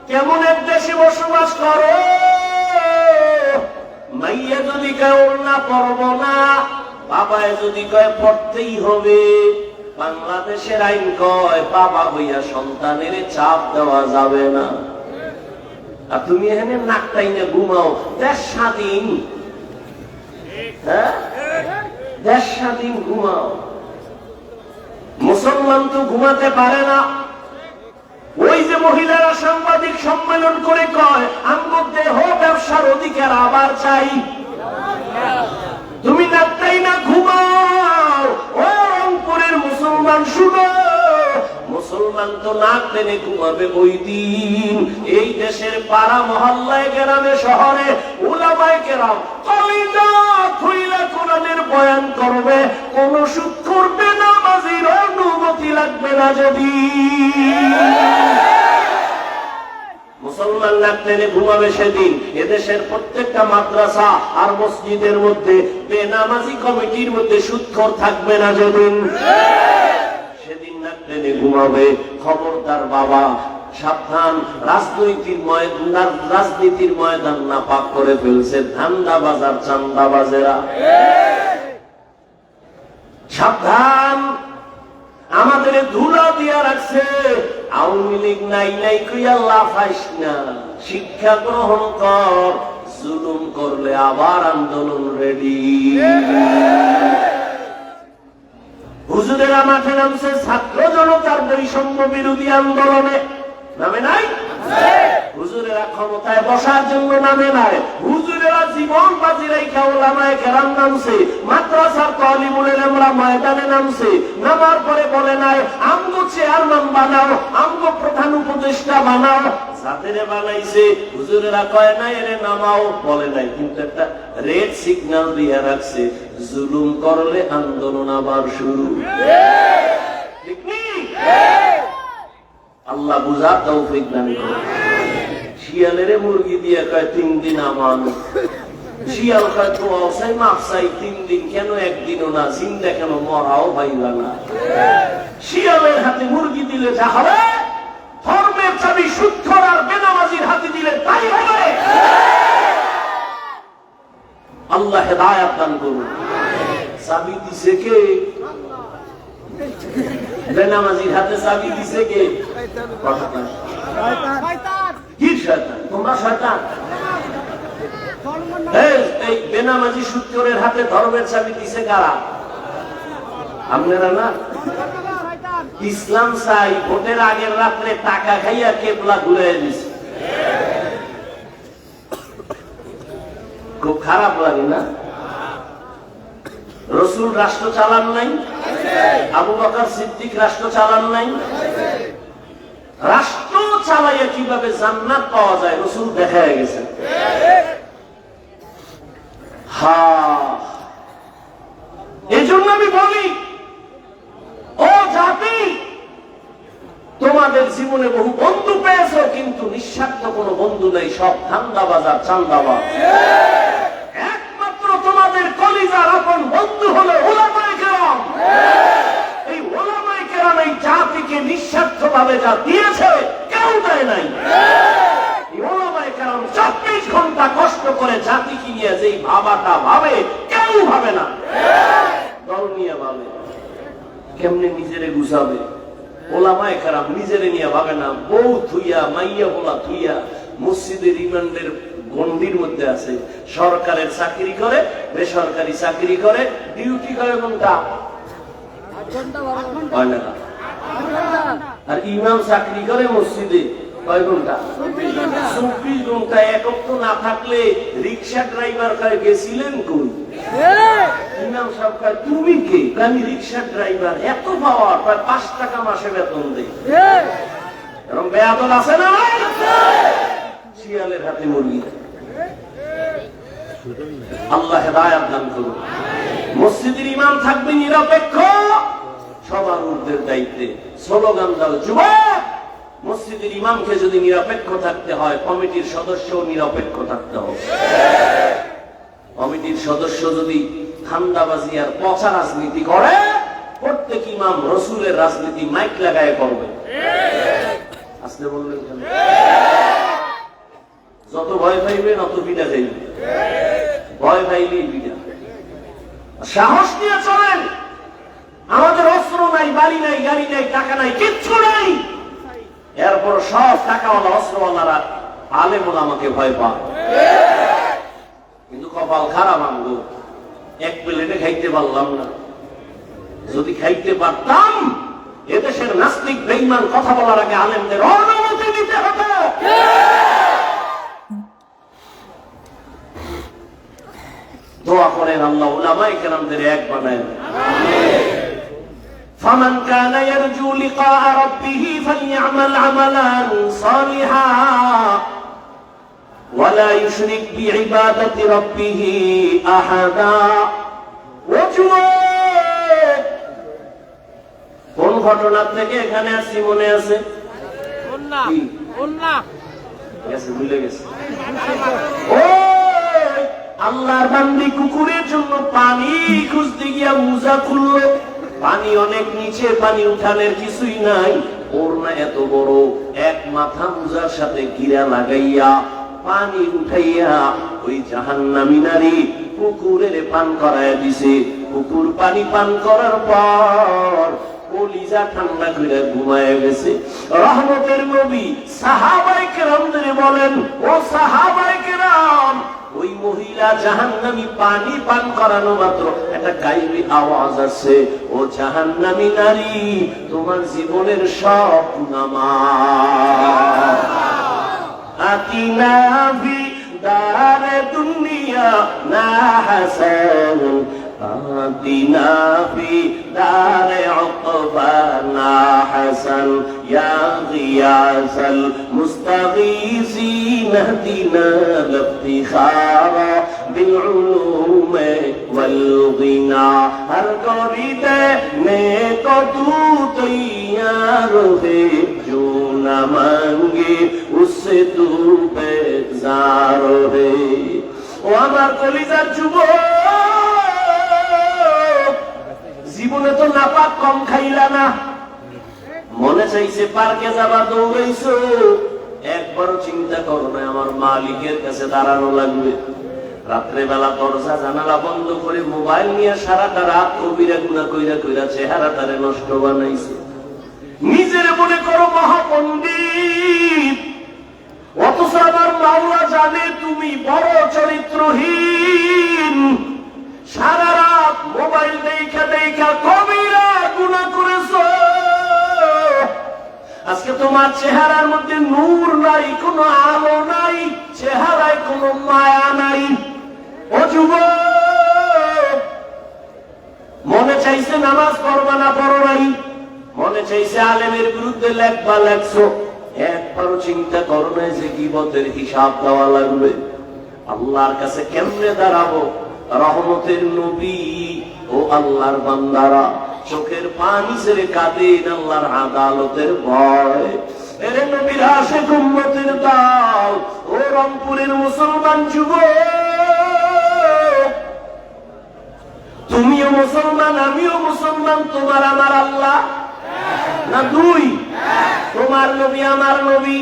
[SPEAKER 1] কেমন এক দেশে বসবাস করো, মাইয়া যদি কয় ওড়না পরব না, বাবায় যদি কয় পড়তেই হবে, বাংলাদেশের আইন কয় বাবা হইয়া সন্তানের চাপ দেওয়া যাবে না। আর তুমি এখানে নাকটাই না ঘুমাও, দেশ স্বাধীন, হ্যাঁ দেশ স্বাধীন, ঘুমাও। মুসলমান তো ঘুমাতে পারে না। ওই যে মহিলারা সাংবাদিক সম্মেলন করে কয় আমগো দেহ ব্যবসার অধিকার আবার চাই, তুমি নাকটাই না ঘুমাও। ও রংপুরের মুসলমান শুনো, মুসলমান তো নাক টেনে ঘুমাবে ওই দিন এই দেশের পাড়া মহল্লায় গ্রামে শহরে উলামায়ে কেরাম কলিজা খুইলা কোরআনের বয়ান করবে, কোন সুদ করবে না, নামাজীর অনুমতি লাগবে না। যদি মুসলমান নাক টেনে ঘুমাবে সেদিন এদেশের প্রত্যেকটা মাদ্রাসা আর মসজিদের মধ্যে বেনামাজি কমিটির মধ্যে সুদখোর থাকবে না। যেদিন সেদিন নাক টেনে ঘুমাবে। খবরদার বাবা, সাবধান, রাজনীতির ময়দান নাপাক করে ফেলছে ধান্দাবাজ আর চান্দাবাজেরা। সাবধান, আমাদের ধুলা দিয়া রাখছে। আওয়ামী লীগ নাই নাই কইয়া লাফাইস না, শিক্ষা গ্রহণ কর, জুলুম করলে আবার আন্দোলন রেডি। হুজুরেরা মাঠে নামছে ছাত্র জনতার বৈষম্য বিরোধী আন্দোলনে, নামে নাই? হুজুরেরা ক্ষমতায় বসার জন্য নামে নাই, হুজুরেরা জীবন বাজি রেখে ওলামায়ে কেরাম নামছে, মাদ্রাসার তালিবুল ইলমরা ময়দানে নামছে। নামার পরে বলে নাই আমগো চেয়ারম্যান বানাও, আমগো প্রধান উপদেষ্টা বানাও। যাদের বানাইছে হুজুরেরা কয় নাই এরে নামাও, বলে নাই, কিন্তু একটা রেড সিগন্যাল দিয়ে রাখছে, জুলুম করলে আন্দোলন আবার শুরু। ঠিক নেই? আল্লাহ বুঝার তৌফিক দান করুন। শিয়ালের মুরগি দিয়ে কয় 3 দিন আমানো, শিয়াল কয় তো অসাই মাফসাই 3 দিন কেন, একদিনও না, জিন্দা কেন, মরাও ভাইবা না। শিয়ালের হাতে মুরগি দিলে যা হবে, ধর্মের চাবি সুদখোর আর বেনামাজির হাতে দিলে তাই হবে। আল্লাহ হেদায়েত দান করুন। চাবি দিছে কে? বেনামাজির হাতে চাবি দিছে কে? কি শয়তান? তোমরা শয়তান। এই বেনামাজি সুদখোরের হাতে ধর্মের চাবি দিছে কারা? আপনারা না? ইসলাম চাই ভোটের আগের রাত্রে টাকা খাইয়া কেবলা ঘুরে দিছে। খুব খারাপ লাগে না? রসুল রাষ্ট্র চালান নাই, আবু বকর সিদ্দিক রাষ্ট্র চালান নাই। রাষ্ট্র চালাইয়া কিভাবে জান্নাত পাওয়া যায় রসুল দেখায় গেছে। এই জন্য আমি বলি, ও জাতি, তোমাদের জীবনে বহু বন্ধু পেয়েছো, কিন্তু নিঃস্বার্থ কোনো বন্ধু নেই, সব ধান্দাবাজ আর চান্দাবাজ। একমাত্র তোমাদের কলিজার আপন বন্ধু হলো উলামায়ে কেরাম। এই উলামায়ে কেরাম এই জাতিকে নিঃস্বার্থ ভাবে যা দিয়েছে কেউ দেয় নাই। এই উলামায়ে কেরাম 24 ঘন্টা কষ্ট করে জাতিকে নিয়ে যেই ভাবাটা ভাবে কেউ ভাবে না, দল নিয়ে ভাবে। কেমনে নিজেরে গুছাবে? ওলামায়ে কেরাম নিজেরে নিয়ে ভাবে না, বউ থুইয়া মাইয়া বলা থুইয়া মসজিদের রিমান্ডের গন্ডির মধ্যে আছে। সরকারের চাকরি করে, বেসরকারি চাকরি করে, ডিউটি করে কোনটা হয় না, আর ইমাম চাকরি করে মসজিদে কয় ঘন্টা? 24 ঘন্টা। একক তো না থাকলে রিক্সা ড্রাইভার কয় গেছিলেন কই? ইমাম সাহেব কয় তুমি কে? আমি রিক্সা ড্রাইভার। এত পাওয়ার, প্রায় 5 টাকা মাসে বেতন দেয়। এরকম বেয়াদব আছে না? শিয়ালের হাতে মুরগি। আল্লাহ হেদায়েত দান করুন। মসজিদের ইমাম থাকবে নিরপেক্ষ, সবার ঊর্ধ্বের দায়িত্বে। স্লোগান দাও যুবক, মসজিদের ইমামকে যদি নিরপেক্ষ থাকতে হয়, কমিটির সদস্য নিরপেক্ষ থাকতে হবে। কমিটির সদস্য যদি ধান্দাবাজি আর পচা রাজনীতি করে, প্রত্যেক ইমাম রসুলের রাজনীতি মাইক লাগায় করবে। আসলে বললেন কেন? যত ভয় পাইবেন অত বিটা যাইবে। ভয় পাইলেই বিটা। সাহস নিয়ে চলেন। আমাদের অস্ত্র নাই, বাড়ি নাই, গাড়ি নাই, টাকা নাই, কিচ্ছু নাই। এরপর সব টাকাওয়ালা অস্ত্রওয়ালারা আলেম ওলামাকে ভয় পায়। কিন্তু কপাল খারাপ আমগো, এক প্লেটে খাইতে পারলাম না। যদি খাইতে পারতাম, এদেশের নাস্তিক বেঈমান কথা বলার আগে আলেমদের অনুমতি দিতে হতো। দোয়া করেন আল্লাহ উলামায়ে কেরামদের এক বানায়। فمن كان يرجو لقاء ربه فليعمل عملا صالحا ولا يشرك بعبادة ربه أحدا। কোন ঘটনা থেকে এখানে আসি মনে আছে? ভুলে গেছে। আল্লাহর বান্দি কুকুরের জন্য পানি খুঁজতে গিয়া মুজা খুললো। পানি অনেক নিচে, পানি উঠানের কিছুই নাই। ওর না এত বড় এক মাথা মুজার সাথে গিরা লাগাইয়া পানি উঠাইয়া ওই জাহান্নামী নারী কুকুরের পান করাইয়া দিছে। কুকুর পানি পান করার পর কলিজা ঠান্ডা করে ঘুমায় গেছে। রহমতের নবী সাহাবায়ে কেরামদের বলেন, ও সাহাবায়ে কেরাম, ওই মহিলা জাহান্নামী পানি পান করানো মাত্র একটা গায়েবী আওয়াজ আছে, ও জাহান্নামী নারী, তোমার জীবনের সব গুনাহ মাফ। আতিনা ফি দারে দুনিয়া না হাসান, আতিনা ফি দারে উকবানা হাসান, ইয়া গিয়াসাল মুস্তাগীসিন ইহদিনা লিফতিখারা বিল উলুম ওয়াল গিনা। হর গরিদে নেক তু তৈয়ার হে, जो न मांगे उससे तू बेजार है। ও আমার কলিজার যুবক, জীবনে তো নাপাক কম খাইলা না। মনে চাইছে পার্কে যাবা, দৌড়াইছো। একবারও চিন্তা করো না আমার মালিকের কাছে দাঁড়ানো লাগবে। রাত্রে বেলা দরজা জানালা বন্ধ করে মোবাইল নিয়ে সারাটা রাত কবিরা গুনাহ কইরা কইরা চেহারাটারে নষ্ট বানাইছে। নিজের মনে করো মহাপণ্ডিত, অথচ আমার মাওলা জানে তুমি বড় চরিত্রহীন। সারা রাত মোবাইল দেখা দেখা কবিরা গুনাহ করেছো। আজকে তোমার চেহারার মধ্যে নূর নাই, কোনো আলো নাই, চেহারায় কোনো মায়া নাই। ও যুবক, মনে চাইছে নামাজ পড়বা না, পড়ো নাই। মনে চাইছে আলেমের বিরুদ্ধে লেখবা, লেখছো। একবারও চিন্তা করো না যে গীবতের হিসাব দেওয়া লাগবে। আল্লাহর কাছে কেমনে দাঁড়াবো? রহমতের নবী ও আল্লাহর বান্দারা চোখের পানি ছেড়ে কাঁদেন আল্লাহর আদালতের ভয়। এর নবীর আশিক উম্মতের দল, ও রংপুরের মুসলমান যুবক, তুমিও মুসলমান, আমিও মুসলমান। তোমার আমার আল্লাহ না দুই? তোমার নবী আমার নবী,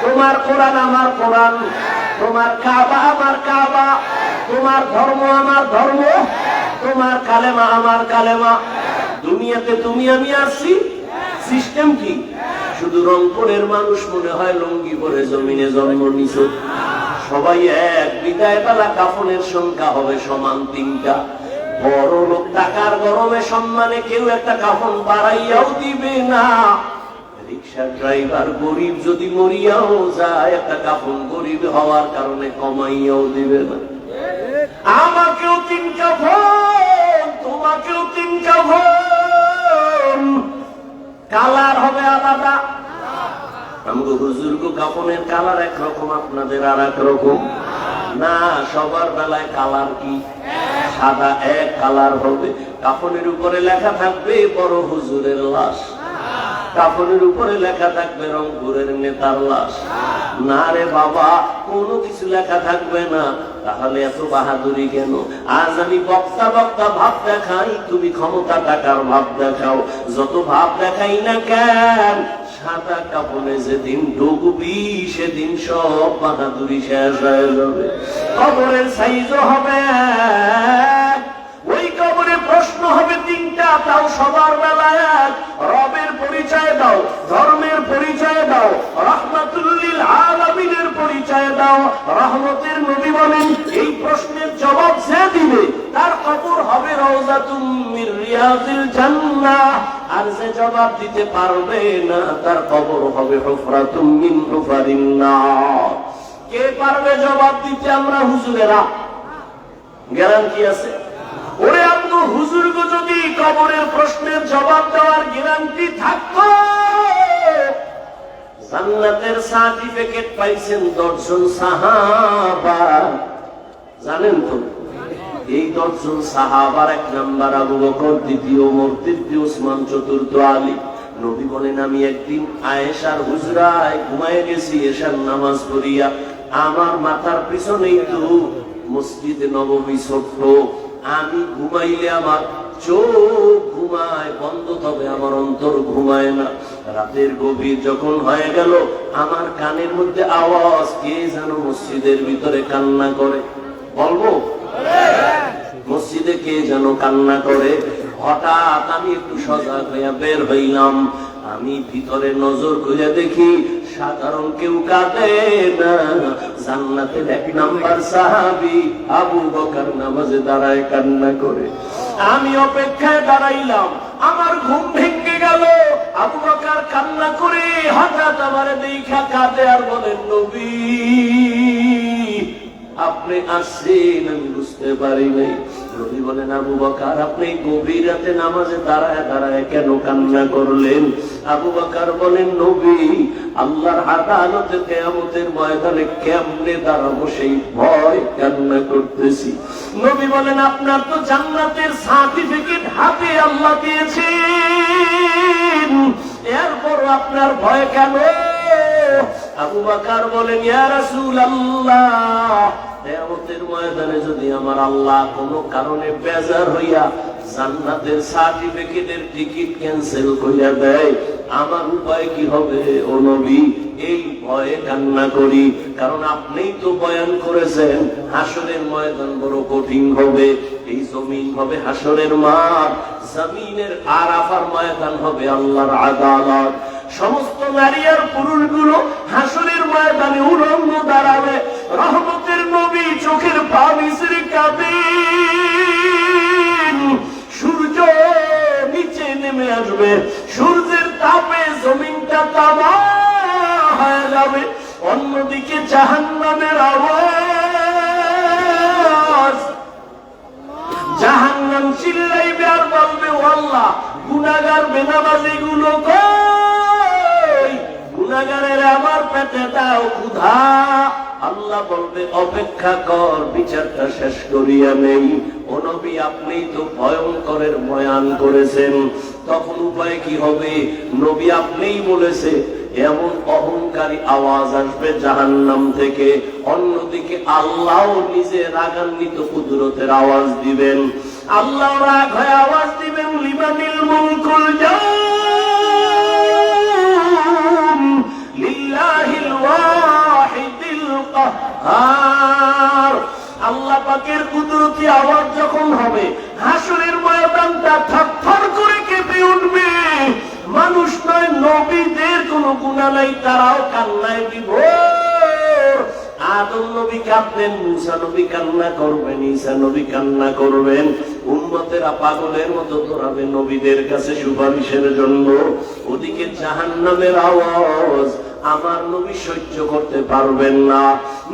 [SPEAKER 1] তোমার কোরআন আমার কোরআন, তোমার কাবা আমার কাবা, তোমার ধর্ম আমার ধর্ম, তোমার কালেমা আমার কালেমা। দুনিয়াতে তুমি আমি আসছি, সিস্টেম কি? শুধু রংপুরের মানুষ মনে হয় লঙ্গি পরে জমিনে জন্ম নিছ। সবাই এক। বিদায় বেলা কাফনের সংখ্যা হবে সমান 3টা। বড় লোক টাকার গরমে সম্মানে কেউ একটা কাফন বাড়াইয়াও দিবে না। রিক্সা ড্রাইভার গরিব যদি মরিয়াও যায়, একটা কাফন গরিব হওয়ার কারণে কমাইয়াও দিবে না। আমাকেও 3 কাফন, তোমাকেও 3 কাফন, কালার হবে আলাদা। আমাকে হুজুরগো কাফনের কালার একরকম, আপনাদের আর এক রকম না। সবার বেলায় কালার কি? সাদা এক কালার হবে। কাফনের উপরে লেখা থাকবে বড় হুজুরের লাশ, কাফনের উপরে লেখা থাকবে রংপুরের নেতার লাশ। না রে বাবা, কোনো কিছু লেখা থাকবে না। তাহলে এত বাহাদুরি কেন? আজ আমি বক্তা বক্তা ভাব দেখাই, তুমি ক্ষমতা টাকার ভাব দেখাও। যত ভাব দেখাই না কেন, সাদা কাপড়ে যেদিন ঢুকবি সেদিন সব বাহাদুরি শেষ হয়ে যাবে। কবরের সাইজও হবে, ওই কবরে প্রশ্ন হবে 3টা, তাও সবার বেলায় এক। রবের পরিচয় দাও, ধর্মের পরিচয় দাও, রাহমাতুল লিল আলামিনের পরিচয় দাও। রহমতের নবী বলেন, এই প্রশ্নের জবাব যে দিবে তার কবর হবে রাউযাতুম মির রিয়াজিল জান্নাহ, আর যে জবাব দিতে পারবে না তার কবর হবে হুফরাতুম মিন হুফারিন নার। কে পারবে জবাব দিতে? আমরা হুজুরেরা। গ্যারান্টি আছে? ওরে আপনি হুজুরগো যদি কবরের প্রশ্নের জবাব দেওয়ার গ্যারান্টি থাকতো, জান্নাতের সার্টিফিকেট পাইছেন 10 জন সাহাবা। জানেন তো এই 10 জন সাহাবার 1 নাম্বার আবু বকর, 2 ওমর, 3 ওসমান, 4 আলী। নবী বলেন, আমি একদিন আয়েশার হুজরায় ঘুমায় গেছি এশার নামাজ পড়িয়া। আমার মাথার পিছনেই তো মসজিদে নববী ছোট্ট। আমি ঘুমাইলে আমার চোখ ঘুমায় বন্ধ, তবে আমার অন্তর ঘুমায় না। রাতের গভীর যখন হয়ে গেল, আমার কানের মধ্যে আওয়াজ, কে যেন মসজিদের ভিতরে কান্না করে। বলবো? মসজিদে কে যেন কান্না করে। হঠাৎ আমি একটু সজাগ হইয়া বের হইলাম। আমি ভিতরে নজর করে দেখি সাধারণ কেউ কাঁদে না, জান্নাতের 1 নাম্বার সাহাবী আবু বকর নামাজে দাঁড়ায় কান্না করে। আমি অপেক্ষায় দাঁড়াইলাম, আমার ঘুম ভেঙে গেল। আবু বকর কান্না করে হঠাৎ আমারে দেখা কাঁদে আর বলেন, নবী আপনি আসছেন, আমি বুঝতে পারি নাই। নবী বলেন, আবু বকর আপনি গভীর রাতে নামাজে দাঁড়ায় দাঁড়ায় কেন কান্না করলেন? আবু বকর বলেন, নবী আল্লাহর আদালতে কিয়ামতের ময়দানে কেমনে দাঁড়াবো সেই ভয় কান্না করতেছি। নবী বলেন, আপনার তো জান্নাতের সার্টিফিকেট হাতে আল্লাহ দিয়েছেন, এরপর আপনার ভয় কেন? আবু বকর বলেন, ইয়া রাসূলুল্লাহ, কিয়ামতের ময়দানে যদি আমার আল্লাহ কোনো কারণে বেজার হইয়া জান্নাতের সার্টিফিকেটের টিকিট ক্যান্সেল কইরা দেয়, আমার উপায় কি হবে? ও নবী, এই ভয়ে কান্না করি, কারণ আপনিই তো বয়ান করেছেন হাসরের ময়দান বড় কঠিন হবে। এই জমিন হবে হাসরের মাঠ, জমিনের আরাফার ময়দান হবে আল্লাহর আদালত। সমস্ত নারী আর পুরুষগুলো হাসরের ময়দানে উলঙ্গ দাঁড়াবে। রহমতের নবী চোখের পানি ছেড়ে কাঁদেন। সূর্য নিচে নেমে আসবে, সূর্যের তাপে জমিনটা তামা হয়ে যাবে। অন্যদিকে জাহান্নামের আওয়াজ, জাহান্নাম চিল্লাইবে আর বলবে, ও আল্লাহ, গুনাহগার বেনামাজি গুলো কই? গুনাহগারের আমার পেটে দাও ক্ষুধা। আল্লাহ বলবে, অপেক্ষা কর, বিচারটা শেষ করিয়া নেই। ও নবী, আপনিই তো ভয়ঙ্করের বয়ান করেছেন, তখন উপায় কি হবে? নবী আপনিই বলেছে এমন অহংকারী আওয়াজ আসবে জাহান্নাম থেকে। অন্যদিকে আল্লাহ নিজে রাগান্বিত কুদরতের আওয়াজ দিবেন। আল্লাহ রাগ হয়ে আওয়াজ দিবেন, লিমানিল মুলকুল জাম লিল্লাহিল ওয়াহিদিল কাহ্হার। আল্লাহ পাকের কুদরতি আওয়াজ যখন হবে, হাসরের ময়দানটা থরথর করে কেঁপে উঠবে। মানুষ নয়, নবীদের কোনো গুনাহ নাই, তারাও কান্নায় বিভোর। আদম নবী কাঁদবেন, মুসা নবী কান্না করবেন, ঈসা নবী কান্না করবেন। উম্মতেরা পাগলের মতো দৌড়াবে নবীদের কাছে সুপারিশের জন্য। ওদিকে জাহান্নামের আওয়াজ আমার নবী সহ্য করতে পারবেন না।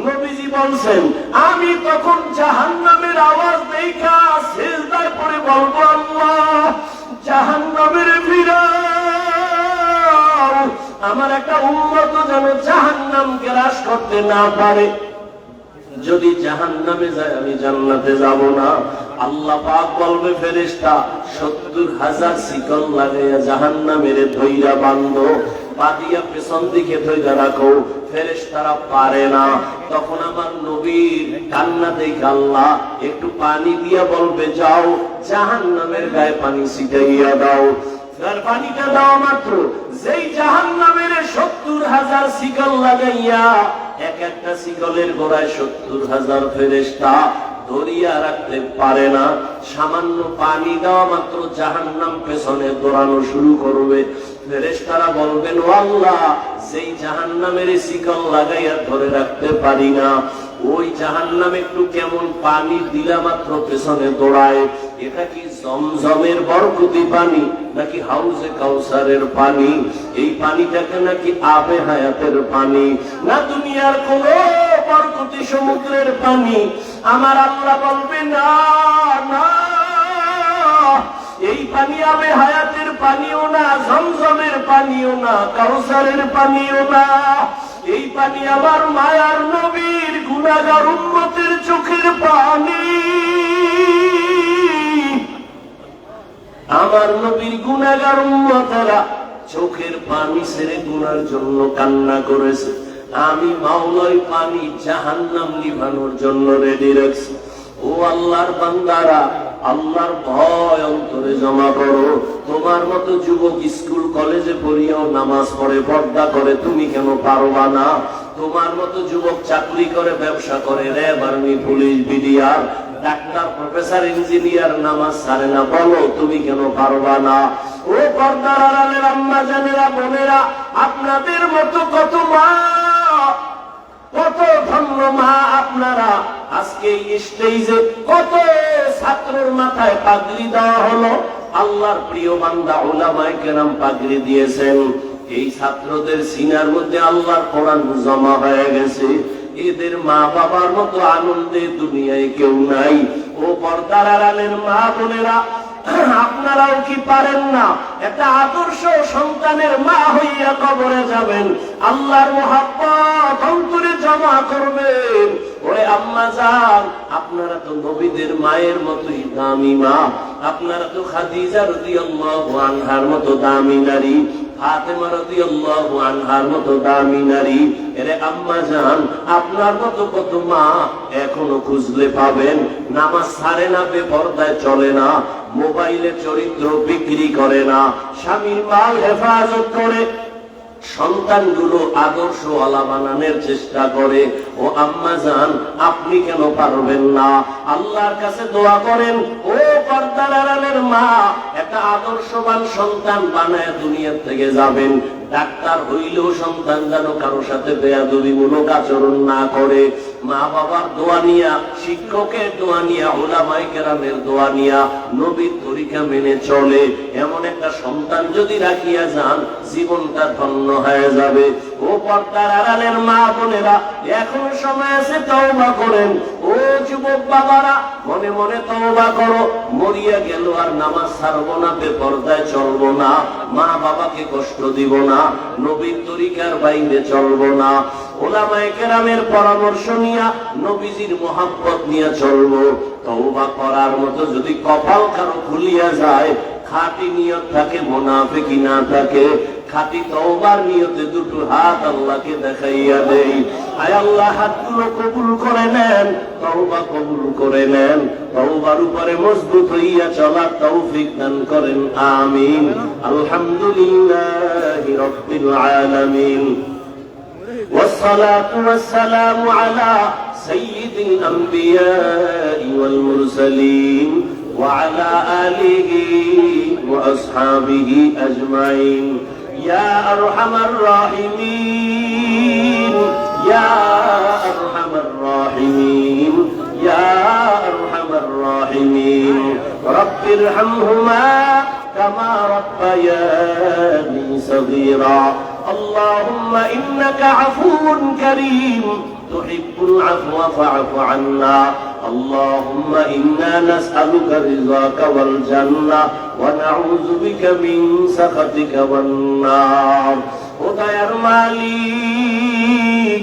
[SPEAKER 1] নবীজি বলছেন, আমি তখন জাহান্নামের আওয়াজ দেখা সিজদায় পড়ে বলবো, আল্লাহ জাহান্নামের ফিরাও, আমার একটা উম্মত যেন জাহান্নাম গ্রাস করতে না পারে। যদি জাহান্নামে যায় আমি জান্নাতে যাব না। আল্লাহ পাক বলবে, ফেরেশতা 70,000 শিকল লাগাইয়া জাহান্নামের ধইরা বাঁধো, পা দিয়া পেছন দিকে ধইরা রাখো। ফেরেশতারা পারে না। তখন আমার নবীর কান্না দেখে আল্লাহ একটু পানি দিয়া বলবে, যাও জাহান্নামের গায়ে পানি ছিটাইয়া দাও। আর পানিটা দেওয়া মাত্র যেই জাহান্নামের 70,000 শিকল লাগাইয়া, এক একটা শিকলের গোড়ায় 70,000 ফেরেশতা ধরিয়া রাখতে পারে না। সামান্য পানি দেওয়া মাত্র জাহান্নাম পেছনে দৌড়ানো শুরু করবে। ফেরেশতারা বলবেন, ও আল্লাহ যেই জাহান্নামের শিকল লাগাইয়া ধরে রাখতে পারি না, ওই জাহান্নাম একটু কেমন পানি দিলা মাত্র পেছনে দৌড়ায়। এটা কি জমজমের বরকতি পানি নাকি হাউজে কাউসারের পানি? এই পানিটাকে নাকি আবে হায়াতের পানি, না দুনিয়ার কোন বরকতি সমুদ্রের পানি? আমার আল্লাহ বলবে, না না, এই পানি আবে হায়াতের পানিও না, জমজমের পানিও না, কাউসারের পানিও না। এই পানি আমার মায়ার নবীর গুনাহগার উম্মতের চোখের পানি। আমার নবীর গুনাহগার উম্মতেরা চোখের পানি ছেড়ে গুনার জন্য কান্না করেছে। আমি মাওলাই পানি জাহান্নাম নিভানোর জন্য রেডি রাখছি। ও আল্লাহর বান্দারা, আল্লাহর ভয় অন্তরে জমা করো। তোমার মতো যুবক স্কুল কলেজে পড়িয়াও নামাজ পড়ে, পর্দা করে, তুমি কেন পারবা না? তোমার মতো যুবক চাকরি করে, ব্যবসা করে, RAB, army, police, BDR, doctor, professor, engineer, নামাজ ছাড়ে না, বলো তুমি কেন পারবা না? ও পর্দার আড়ালের আম্মা জানেরা, বোনেরা, আপনাদের মতো কত মা, কত ধন্য মা আপনারা। আজকে স্টেজে কত ছাত্রের মাথায় পাগড়ি দেওয়া হলো। আল্লাহর প্রিয় বান্দা উলামায়ে কেরাম পাগড়ি দিয়েছেন। এই ছাত্রদের সিনার মধ্যে আল্লাহর কোরআন জমা হয়ে গেছে। এদের মা বাবার মতো আনন্দে দুনিয়ায় কেউ নাই। ও পর্দার আড়ালের মা বোনেরা, আপনারাও কি পারেন না একটা আদর্শ সন্তানের মা হইয়া কবরে যাবেন, আল্লাহর মুহাব্বত অন্তরে জমা করবেন? ওরে আম্মা জান, আপনারা তো নবীদের মায়ের মতোই দামি মা। আপনারা তো খাদিজা রাদিয়াল্লাহু আনহার মতো দামি নারী, ফাতেমা রাদিয়াল্লাহু আনহার মতো দামি নারী। এরে আম্মা জান, আপনার মতো কত মা এখনো খুঁজলে পাবেন। নামাজ ছাড়ে না, বেপরদায় চলে না, মোবাইলে চরিত্র বিক্রি করে না, স্বামীর মাল হেফাজত করে, সন্তানগুলো আদর্শওয়ালা বানানোর চেষ্টা করে। ও আম্মা জান, আপনি কেন পারবেন না? আল্লাহর কাছে দোয়া করেন, ও পর্দার আড়ালের মা, একটা আদর্শবান সন্তান বানায় দুনিয়া থেকে যাবেন। ডাক্তার হইলেও সন্তান যেন কারোর সাথে বেয়াদবিমূলক আচরণ না করে। মা বাবার দোয়া নিয়া, শিক্ষকের দোয়া নিয়া, উলামায়ে কেরামের দোয়া নিয়া, নবীর তরিকা মেনে চলে, এমন একটা সন্তান যদি রাখিয়া যান, জীবনটা ধন্য হয়ে যাবে। ও পর্দার আড়ালের মা বোনেরা, এখন সময় আছে, তওবা করেন। ও যুবক বাবারা, মনে মনে তওবা করো। মরিয়া গেল আর নামাজ ছাড়বো না, বেপরদায় চলবো না, মা বাবাকে কষ্ট দিব না, নবীর তরিকার বাইরে চলবো না, উলামায়ে কেরামের পরামর্শ নিয়া, নবীজির মুহাব্বত নিয়ে চলবো। তওবা করার মতো যদি কপাল কারো খুলিয়া যায়, খাঁটি নিয়ত থাকে, মুনাফিকি না থাকে, খাঁটি তওবার নিয়তে দুটো হাত আল্লাহকে দেখাইয়া দেই। আয় আল্লাহ, হাতগুলো কবুল করে নেন, তওবা কবুল করে নেন, তওবার উপরে মজবুত হইয়া চলার তৌফিক দান করেন, আমিন। আলহামদুলিল্লাহি রাব্বিল আলামিন, والصلاة والسلام على سيد الأنبياء والمرسلين وعلى آله وأصحابه أجمعين. يا أرحم الراحمين، يا أرحم الراحمين، ইয়া আরহামার রাহিমিন। রব্বিরহামহুমা কামা রাব্বায়ানি সগীরা। আল্লাহুম্মা ইন্নাকা আফুউন কারীম তুহিব্বুল আফওয়া ফা'ফু আন্না। আল্লাহুম্মা ইন্না নাসআলুকা রিযাকা ওয়াল জান্নাহ ওয়া নাউযু বিকা মিন সাখাতিকা ওয়ান নার। ও দয়ার মালিক,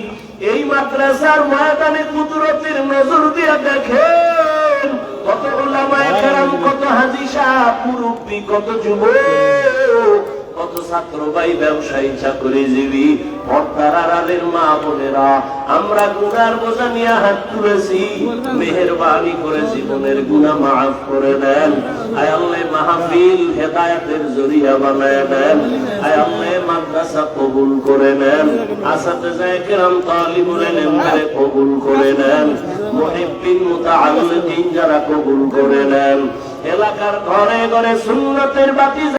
[SPEAKER 1] এই মাদ্রাসার ময়দানে কুদরতের নজর দিয়ে দেখেন কত উলামায়ে কেরাম, কত হাজী সাহেব, মুরব্বী, কত যুবক, কত ছাত্র ভাই, ব্যবসায়ী, চাকরিজীবী, পর্দার আড়ালের মা বোনেরা, আমরা গুনার বোঝা নিয়ে হাত তুলেছি। মেহেরবানি করে জীবনের গুনাহ মাফ করে দেন। আয় আল্লাহ মাহফিল হেদায়েতের জরিয়া বানায় দেন। আয় আল্লাহ মাদ্রাসা কবুল করে নেন। আসাতিজা কিরাম, তালিবুল ইলমকে কবুল করে নেন। মুহিব্বিন মুতাআল্লিকিন যারা কবুল করে নেন। এলাকার ঘরে ঘরে সুন্নতের বাতি